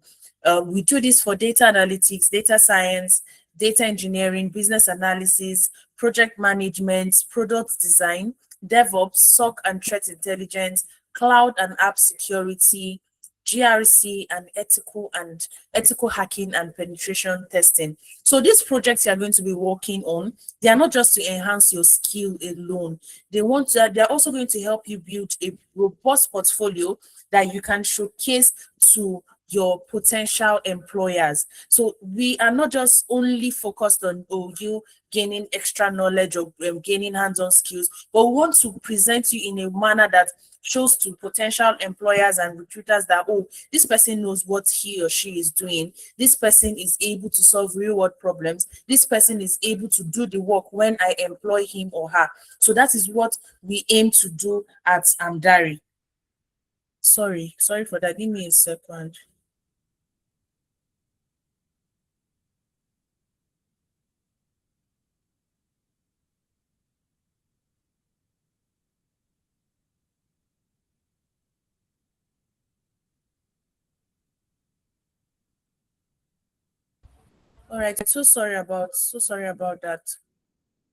We do this for data analytics, data science, data engineering, business analysis, project management, product design, DevOps, SOC and threat intelligence, cloud and app security, GRC, and ethical hacking and penetration testing. So these projects you are going to be working on, they are not just to enhance your skill alone. They're also going to help you build a robust portfolio that you can showcase to your potential employers. So we are not just only focused on you gaining extra knowledge or gaining hands-on skills, but we want to present you in a manner that shows to potential employers and recruiters that, oh, this person knows what he or she is doing. This person is able to solve real world problems. This person is able to do the work when I employ him or her. So that is what we aim to do at Amdari. Sorry for that. Give me a second. All right. So sorry about that.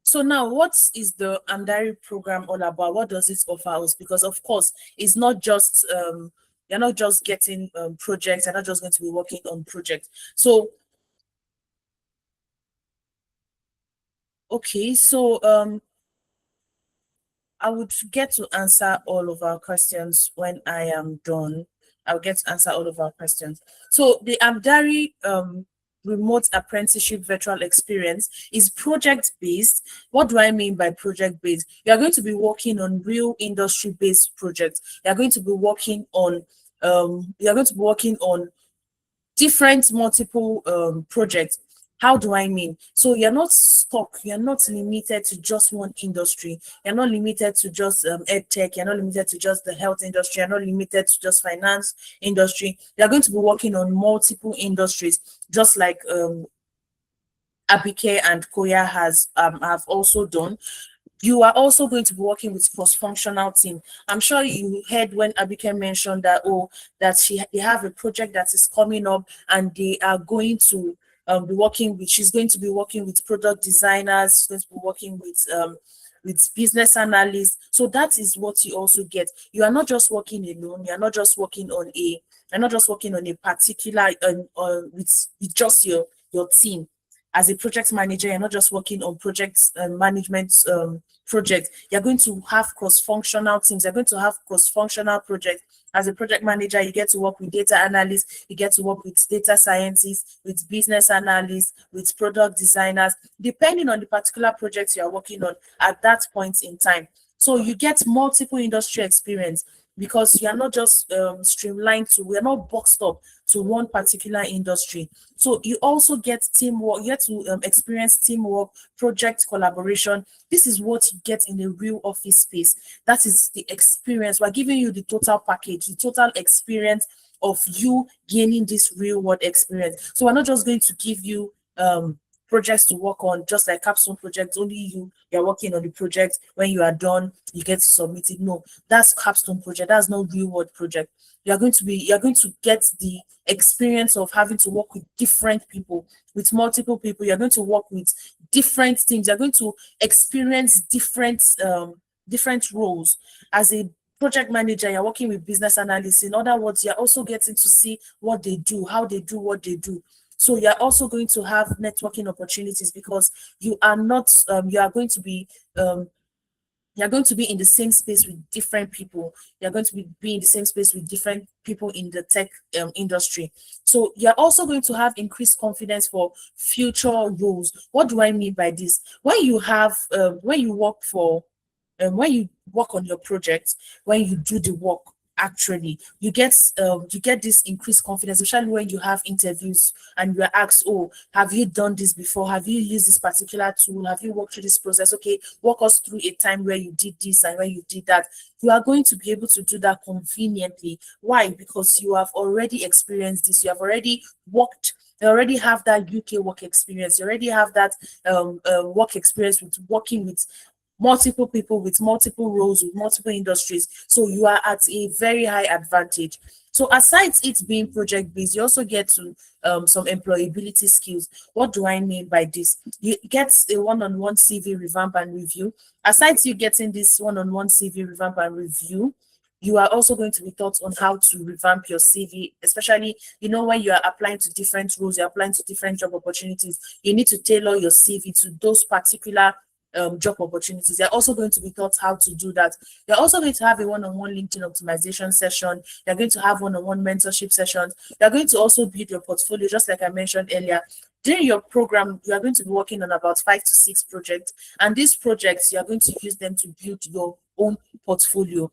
So now, what is the Amdari program all about? What does it offer us? Because of course, it's not just you're not just getting projects. You're not just going to be working on projects. So okay, so I would get to answer all of our questions when I am done. I'll get to answer all of our questions. So the Amdari remote apprenticeship virtual experience is project based. What do I mean by project based? You are going to be working on real industry based projects. You are going to be working on different multiple projects. How do I mean? So you're not stuck, you're not limited to just one industry, you're not limited to just ed tech, you're not limited to just the health industry, you're not limited to just finance industry. You're going to be working on multiple industries, just like Abike and Koya has have also done. You are also going to be working with cross-functional team. I'm sure you heard when Abike mentioned that, oh, that they have a project that is coming up and they are going to be working with, she's going to be working with product designers, she's going to be working with business analysts. So that is what you also get. You are not just working alone, you're not just working on a you're not just working on a particular with just your team. As a project manager, you're not just working on project management project. You're going to have cross-functional teams. You're going to have cross-functional projects. As a project manager, you get to work with data analysts, you get to work with data scientists, with business analysts, with product designers, depending on the particular projects you are working on at that point in time. So you get multiple industry experience because you are not just streamlined to, we are not boxed up to one particular industry. So you also get teamwork, you get to experience teamwork, project collaboration. This is what you get in a real office space. That is the experience. We're giving you the total package, the total experience of you gaining this real world experience. So we're not just going to give you projects to work on, just like capstone projects. Only you're working on the project. When you are done, you get to submit it. No, that's capstone project. That's not real world project. You're going to get the experience of having to work with different people, with multiple people. You're going to work with different teams. You're going to experience different roles. As a project manager, you're working with business analysts. In other words, you're also getting to see what they do, how they do what they do. So you're also going to have networking opportunities because you are not um, you're going to be in the same space with different people. You're going to be in the same space with different people in the tech industry. So you're also going to have increased confidence for future roles. What do I mean by this? When you work on your project, when you do the work, actually you get this increased confidence, especially when you have interviews and you are asked, oh, have you done this before, have you used this particular tool, have you worked through this process, okay, walk us through a time where you did this and when you did that. You are going to be able to do that conveniently. Why? Because you have already experienced this, you have already worked, you already have that UK work experience, you already have that work experience with working with multiple people, with multiple roles, with multiple industries. So you are at a very high advantage. So aside it being project based, you also get to some employability skills. What do I mean by this? You get a one-on-one CV revamp and review. Aside you getting this one-on-one CV revamp and review, you are also going to be taught on how to revamp your CV, especially, when you are applying to different roles, you're applying to different job opportunities, you need to tailor your CV to those particular job opportunities. They're also going to be taught how to do that. You're also going to have a one-on-one LinkedIn optimization session. You're going to have one-on-one mentorship sessions. You're going to also build your portfolio, just like I mentioned earlier. During your program, you are going to be working on about 5 to 6 projects, and these projects, you are going to use them to build your own portfolio.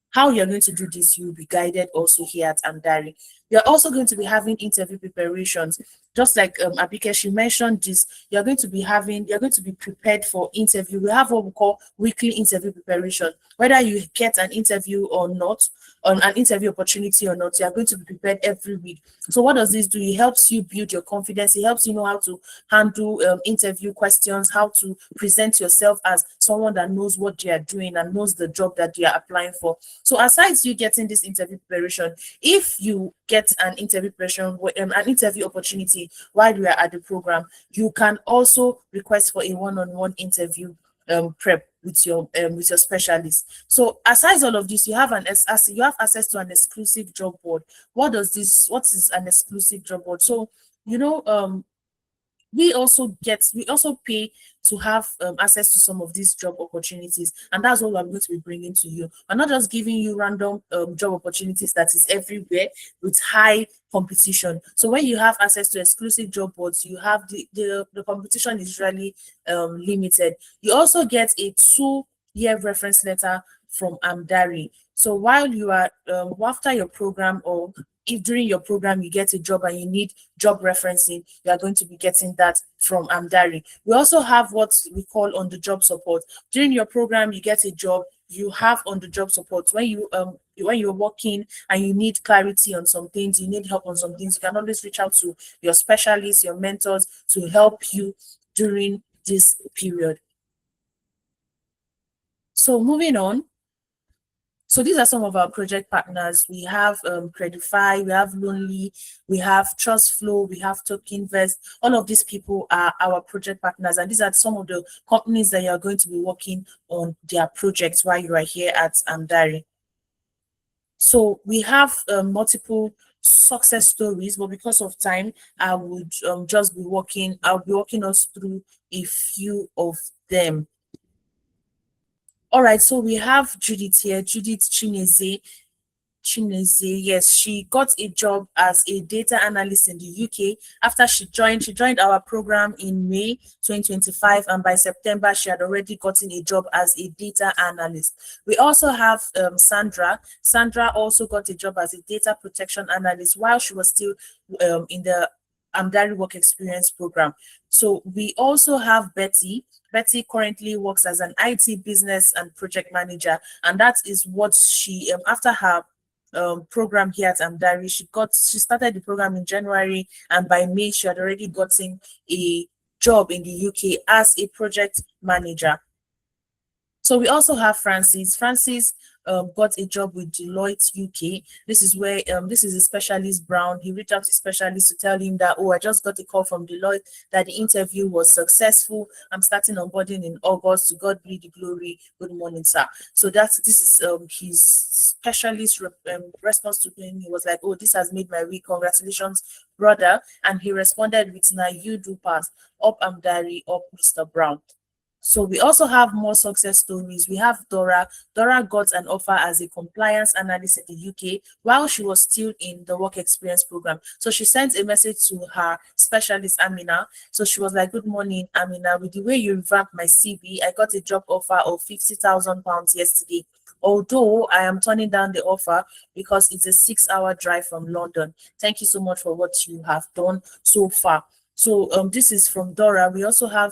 How you're going to do this, you'll be guided also here at Amdari. You're also going to be having interview preparations. Just like Abike, she mentioned this, you're going to be prepared for interview. We have what we call weekly interview preparation. Whether you get an interview or not, on an interview opportunity or not, you are going to be prepared every week. So what does this do? It helps you build your confidence. It helps you know how to handle interview questions, how to present yourself as someone that knows what they are doing and knows the job that they are applying for. So aside you getting this interview preparation, if you get an interview preparation, an interview opportunity opportunity while you are at the program, you can also request for a one-on-one interview prep with your specialist. So aside all of this, you have you have access to an exclusive job board. What is an exclusive job board? So you know we also pay to have access to some of these job opportunities, and that's what I'm going to be bringing to you. I'm not just giving you random job opportunities that is everywhere with high competition. So when you have access to exclusive job boards, you have the competition is really limited. You also get a 2-year reference letter from Amdari. So while you are after your program, or if during your program you get a job and you need job referencing, you are going to be getting that from Amdari. We also have what we call on the job support. During your program, you get a job, you have on the job support. When you're working and you need clarity on some things, you need help on some things, you can always reach out to your specialists, your mentors to help you during this period. So moving on. So these are some of our project partners. We have Credify, we have Lonely, we have Trust Flow, we have Tokenvest. All of these people are our project partners, and these are some of the companies that you are going to be working on their projects while you are here at Amdari. So we have multiple success stories, but because of time, I'll be walking us through a few of them. All right, so we have Judith here, Judith Chineze. Yes, she got a job as a data analyst in the UK after she joined our program in May 2025, and by September she had already gotten a job as a data analyst. We also have Sandra. Sandra also got a job as a data protection analyst while she was still in the Amdari Work Experience program. So we also have Betty. Betty currently works as an IT business and project manager, and that is what she after her program here at Amdari. She started the program in January, and by May she had already gotten a job in the UK as a project manager. So we also have Francis. Francis got a job with Deloitte UK. This is where this is a specialist Brown. He reached out to specialist to tell him that, oh, I just got a call from Deloitte that the interview was successful. I'm starting onboarding in August. To God be the glory. Good morning, sir. So this is his specialist response to him. He was like, oh, this has made my week. Congratulations, brother. And he responded with, now you do pass. Up Amdari, up Mr. Brown. So we also have more success stories. We have Dora. Dora got an offer as a compliance analyst in the UK while she was still in the work experience program. So she sent a message to her specialist, Amina. So she was like, good morning, Amina. With the way you revamped my CV, I got a job offer of £50,000 yesterday. Although I am turning down the offer because it's a 6-hour drive from London. Thank you so much for what you have done so far. So this is from Dora. We also have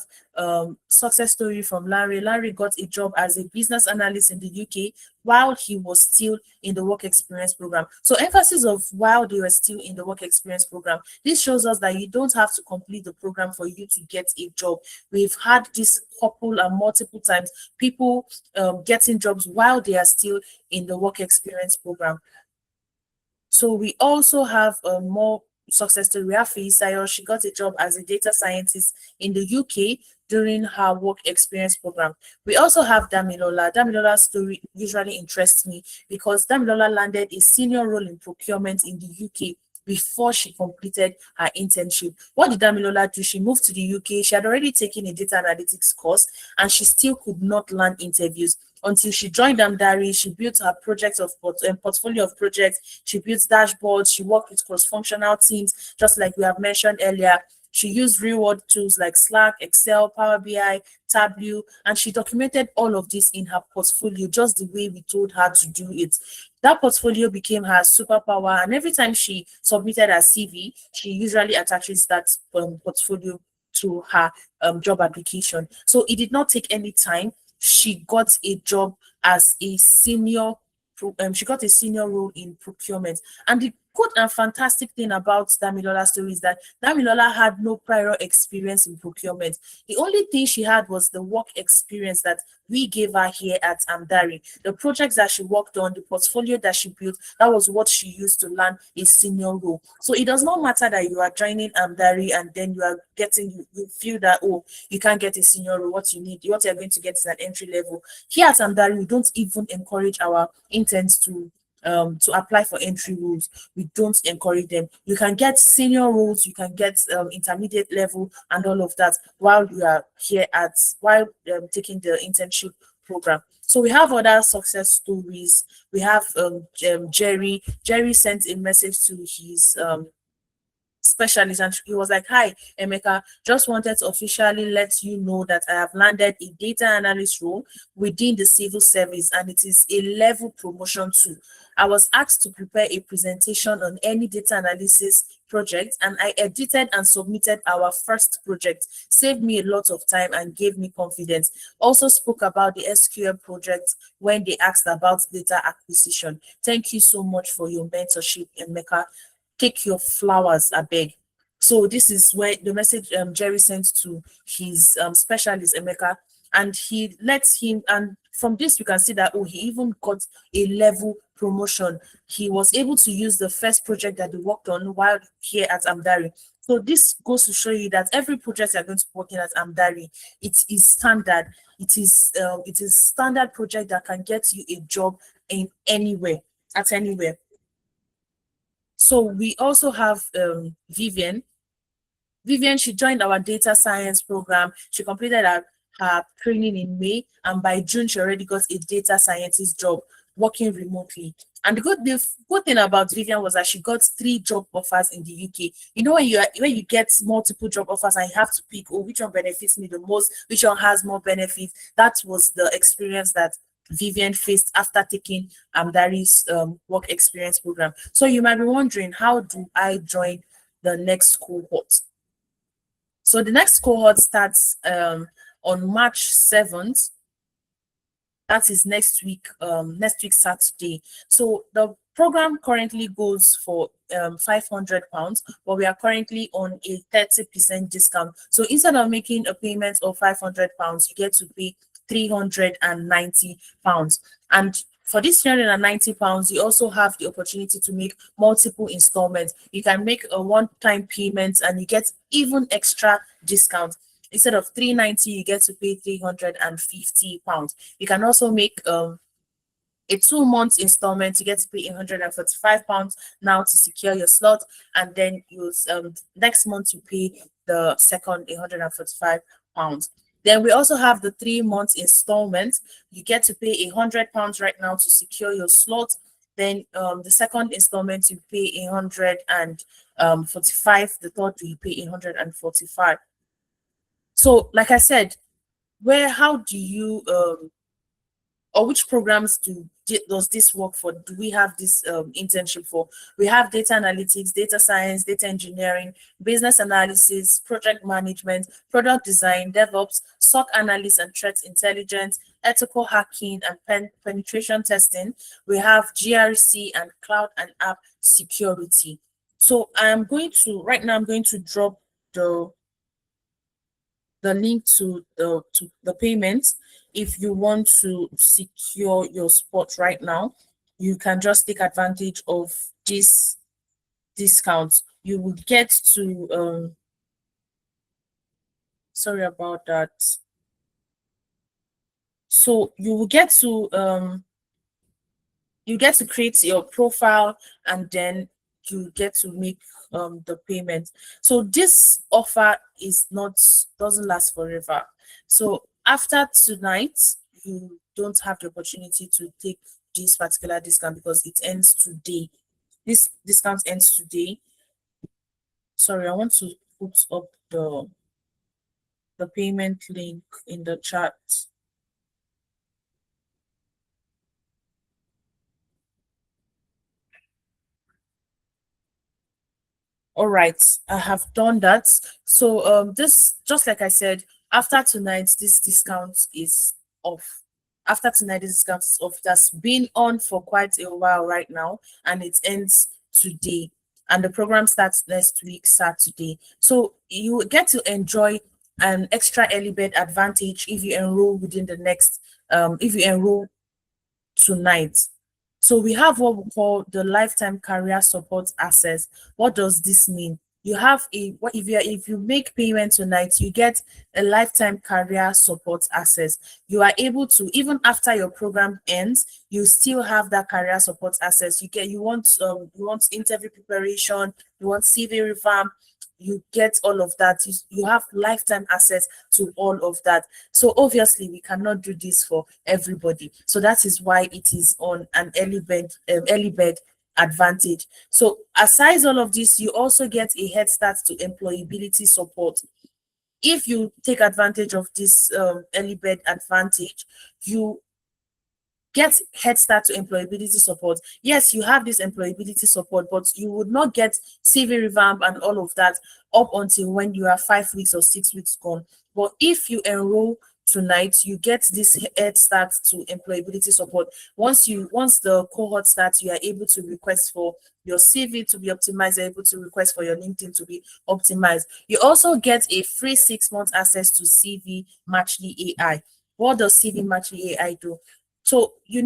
success story from Larry. Larry got a job as a business analyst in the UK while he was still in the work experience program. So emphasis of while they were still in the work experience program. This shows us that you don't have to complete the program for you to get a job. We've had this couple and multiple times, people getting jobs while they are still in the work experience program. So we also have more success story. We have Feisayo. She got a job as a data scientist in the UK during her work experience program. We also have Damilola. Damilola's story usually interests me because Damilola landed a senior role in procurement in the UK before she completed her internship. What did Damilola do? She moved to the UK. She had already taken a data analytics course and she still could not land interviews until she joined Amdari. She built her portfolio of projects. She built dashboards. She worked with cross-functional teams, just like we have mentioned earlier. She used real-world tools like Slack, Excel, Power BI, Tableau, and she documented all of this in her portfolio just the way we told her to do it. That portfolio became her superpower, and every time she submitted her CV, she usually attaches that portfolio to her job application. So it did not take any time. She got a job as a senior she got a senior role in procurement. And good and fantastic thing about Damilola's story is that Damilola had no prior experience in procurement. The only thing she had was the work experience that we gave her here at Amdari. The projects that she worked on, the portfolio that she built, that was what she used to land a senior role. So it does not matter that you are joining Amdari and then you are getting, you feel that, oh, you can't get a senior role. What you need, what you're going to get is an entry level. Here at Amdari, we don't even encourage our interns to apply for entry roles. We don't encourage them. You can get senior roles, you can get intermediate level and all of that while you are here at while taking the internship program. So we have other success stories. We have Jerry. Jerry sent a message to his specialist and he was like, "Hi Emeka, just wanted to officially let you know that I have landed a data analyst role within the civil service and it is a level promotion too. I was asked to prepare a presentation on any data analysis project and I edited and submitted our first project. Saved me a lot of time and gave me confidence. Also spoke about the SQL project when they asked about data acquisition. Thank you so much for your mentorship, Emeka. Take your flowers, I beg." So this is where the message Jerry sent to his specialist Emeka, and he lets him. And from this, we can see that he even got a level promotion. He was able to use the first project that he worked on while here at Amdari. So this goes to show you that every project you're going to work in at Amdari, it is standard. It is standard project that can get you a job in anywhere at anywhere. So we also have Vivian. Vivian, she joined our data science program. She completed her training in May, and by June, she already got a data scientist job working remotely. And the good thing about Vivian was that she got 3 job offers in the UK. You know, when you get multiple job offers and you have to pick, oh, which one benefits me the most, which one has more benefits. That was the experience that Vivian faced after taking Amdari's work experience program. So you might be wondering, how do I join the next cohort? So the next cohort starts on March 7th. That is next week Saturday. So the program currently goes for £500, but we are currently on a 30% discount. So instead of making a payment of £500, you get to pay £390. And for this £390, you also have the opportunity to make multiple installments. You can make a one-time payment and you get even extra discount. Instead of £390, you get to pay £350. You can also make a 2 month installment. You get to pay £145 now to secure your slot, and then you next month you pay the second £145. Then we also have the 3 month installment. You get to pay £100 right now to secure your slot. Then the second installment you pay £145. The third you pay £145. So, like I said, how do you or which programs does this work for? Do we have this internship for? We have data analytics, data science, data engineering, business analysis, project management, product design, DevOps, SOC analysis and threat intelligence, ethical hacking and penetration testing. We have GRC and cloud and app security. So I'm going to drop the link to the payments. If you want to secure your spot right now, you can just take advantage of this discount. You will get to sorry about that. So you will get to create your profile, and then you get to make the payment. So this offer doesn't last forever. So after tonight, you don't have the opportunity to take this particular discount because it ends today. This discount ends today. Sorry, I want to put up the payment link in the chat. All right, I have done that. So this, just like I said, after tonight, this discount is off. After tonight, this discount is off. It has been on for quite a while right now, and it ends today, and the program starts next week, Saturday. So you get to enjoy an extra early bird advantage if you enroll within the next, if you enroll tonight. So we have what we call the lifetime career support access. What does this mean? You have a what if you make payment tonight, you get a lifetime career support access. You are able to, even after your program ends, you still have that career support access. You want interview preparation, you want CV revamp, you get all of that. You have lifetime access to all of that. So obviously we cannot do this for everybody. So that is why it is on an early bird advantage. So aside all of this, you also get a head start to employability support. If you take advantage of this early bird advantage, you get head start to employability support. Yes, you have this employability support, but you would not get CV revamp and all of that up until when you are 5 weeks or 6 weeks gone. But if you enroll tonight, you get this head start to employability support. Once the cohort starts, you are able to request for your CV to be optimized, you're able to request for your LinkedIn to be optimized. You also get a free 6 months access to CV Matchly AI. What does CV Matchly AI do? So, you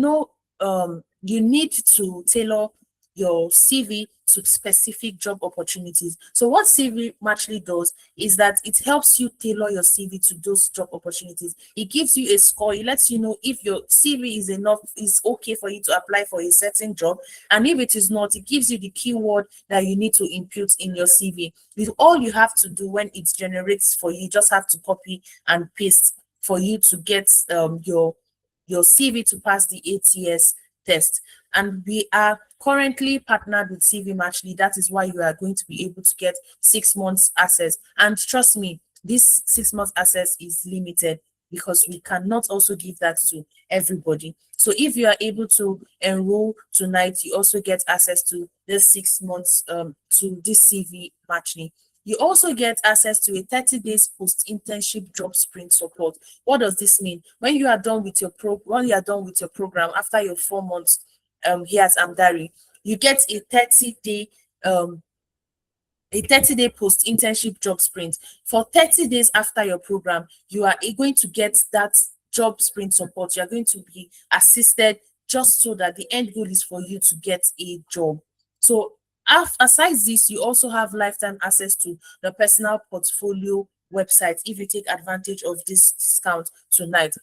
need to tailor your CV to specific job opportunities. So what CV Matchly does is that it helps you tailor your CV to those job opportunities. It gives you a score. It lets you know if your CV is okay for you to apply for a certain job. And if it is not, it gives you the keyword that you need to input in your CV. With all you have to do when it generates for you, you just have to copy and paste for you to get your CV to pass the ATS test. And we are currently partnered with CV Matchly. That is why you are going to be able to get 6 months access. And trust me, this 6 months access is limited because we cannot also give that to everybody. So if you are able to enroll tonight, you also get access to this 6 months to this CV Matchly. You also get access to a 30 days post-internship job sprint support. What does this mean? When you are done with your program after your 4 months here at Amdari, you get um a 30-day post-internship job sprint. For 30 days after your program, you are going to get that job sprint support. You are going to be assisted just so that the end goal is for you to get a job. So aside this, you also have lifetime access to the personal portfolio website if you take advantage of this discount tonight.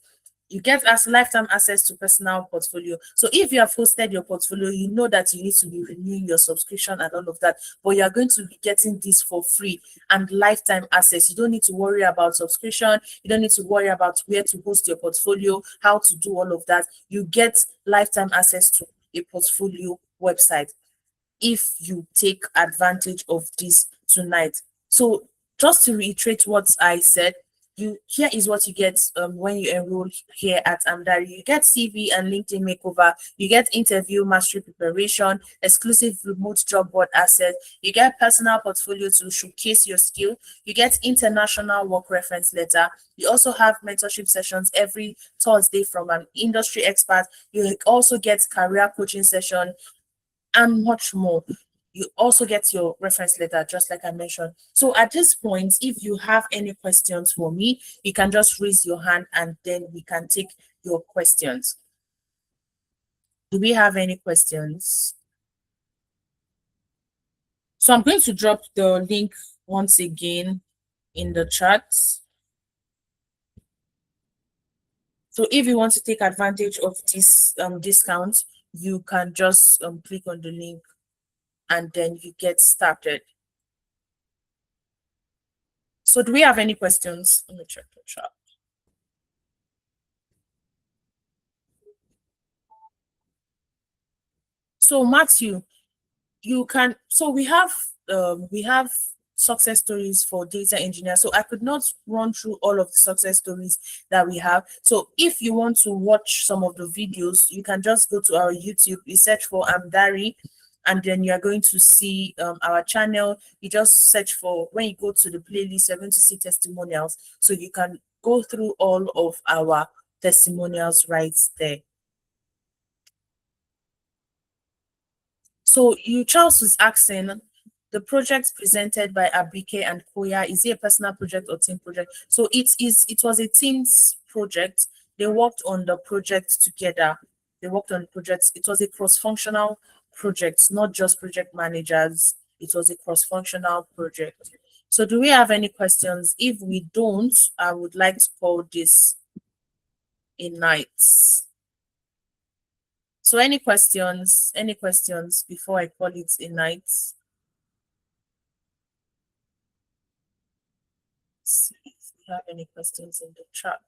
You get as lifetime access to personal portfolio. So if you have hosted your portfolio, you know that you need to be renewing your subscription and all of that, but you are going to be getting this for free and lifetime access. You don't need to worry about subscription. You don't need to worry about where to host your portfolio, how to do all of that. You get lifetime access to a portfolio website if you take advantage of this tonight. So just to reiterate what I said, here is what you get when you enroll here at Amdari. You get CV and LinkedIn makeover, you get interview mastery preparation, exclusive remote job board access, you get personal portfolio to showcase your skill, you get international work reference letter, you also have mentorship sessions every Thursday from an industry expert, you also get career coaching session, and much more. You also get your reference letter, just like I mentioned. So at this point, if you have any questions for me, you can just raise your hand and then we can take your questions. Do we have any questions? So I'm going to drop the link once again in the chat. So if you want to take advantage of this discount, you can just click on the link and then you get started. So do we have any questions? Let me check the chat. So Matthew, we have success stories for data engineers. So I could not run through all of the success stories that we have. So if you want to watch some of the videos, you can just go to our YouTube, you search for Amdari, and then you're going to see our channel. You just search for, when you go to the playlist, you're going to see testimonials. So you can go through all of our testimonials right there. So Charles was asking, the project presented by Abike and Koya, is it a personal project or team project? So it was a team's project. They worked on the project together. They worked on projects. It was a cross-functional project, not just project managers. It was a cross-functional project. So do we have any questions? If we don't, I would like to call this a night. So any questions? Any questions before I call it a night? See if we have any questions in the chat.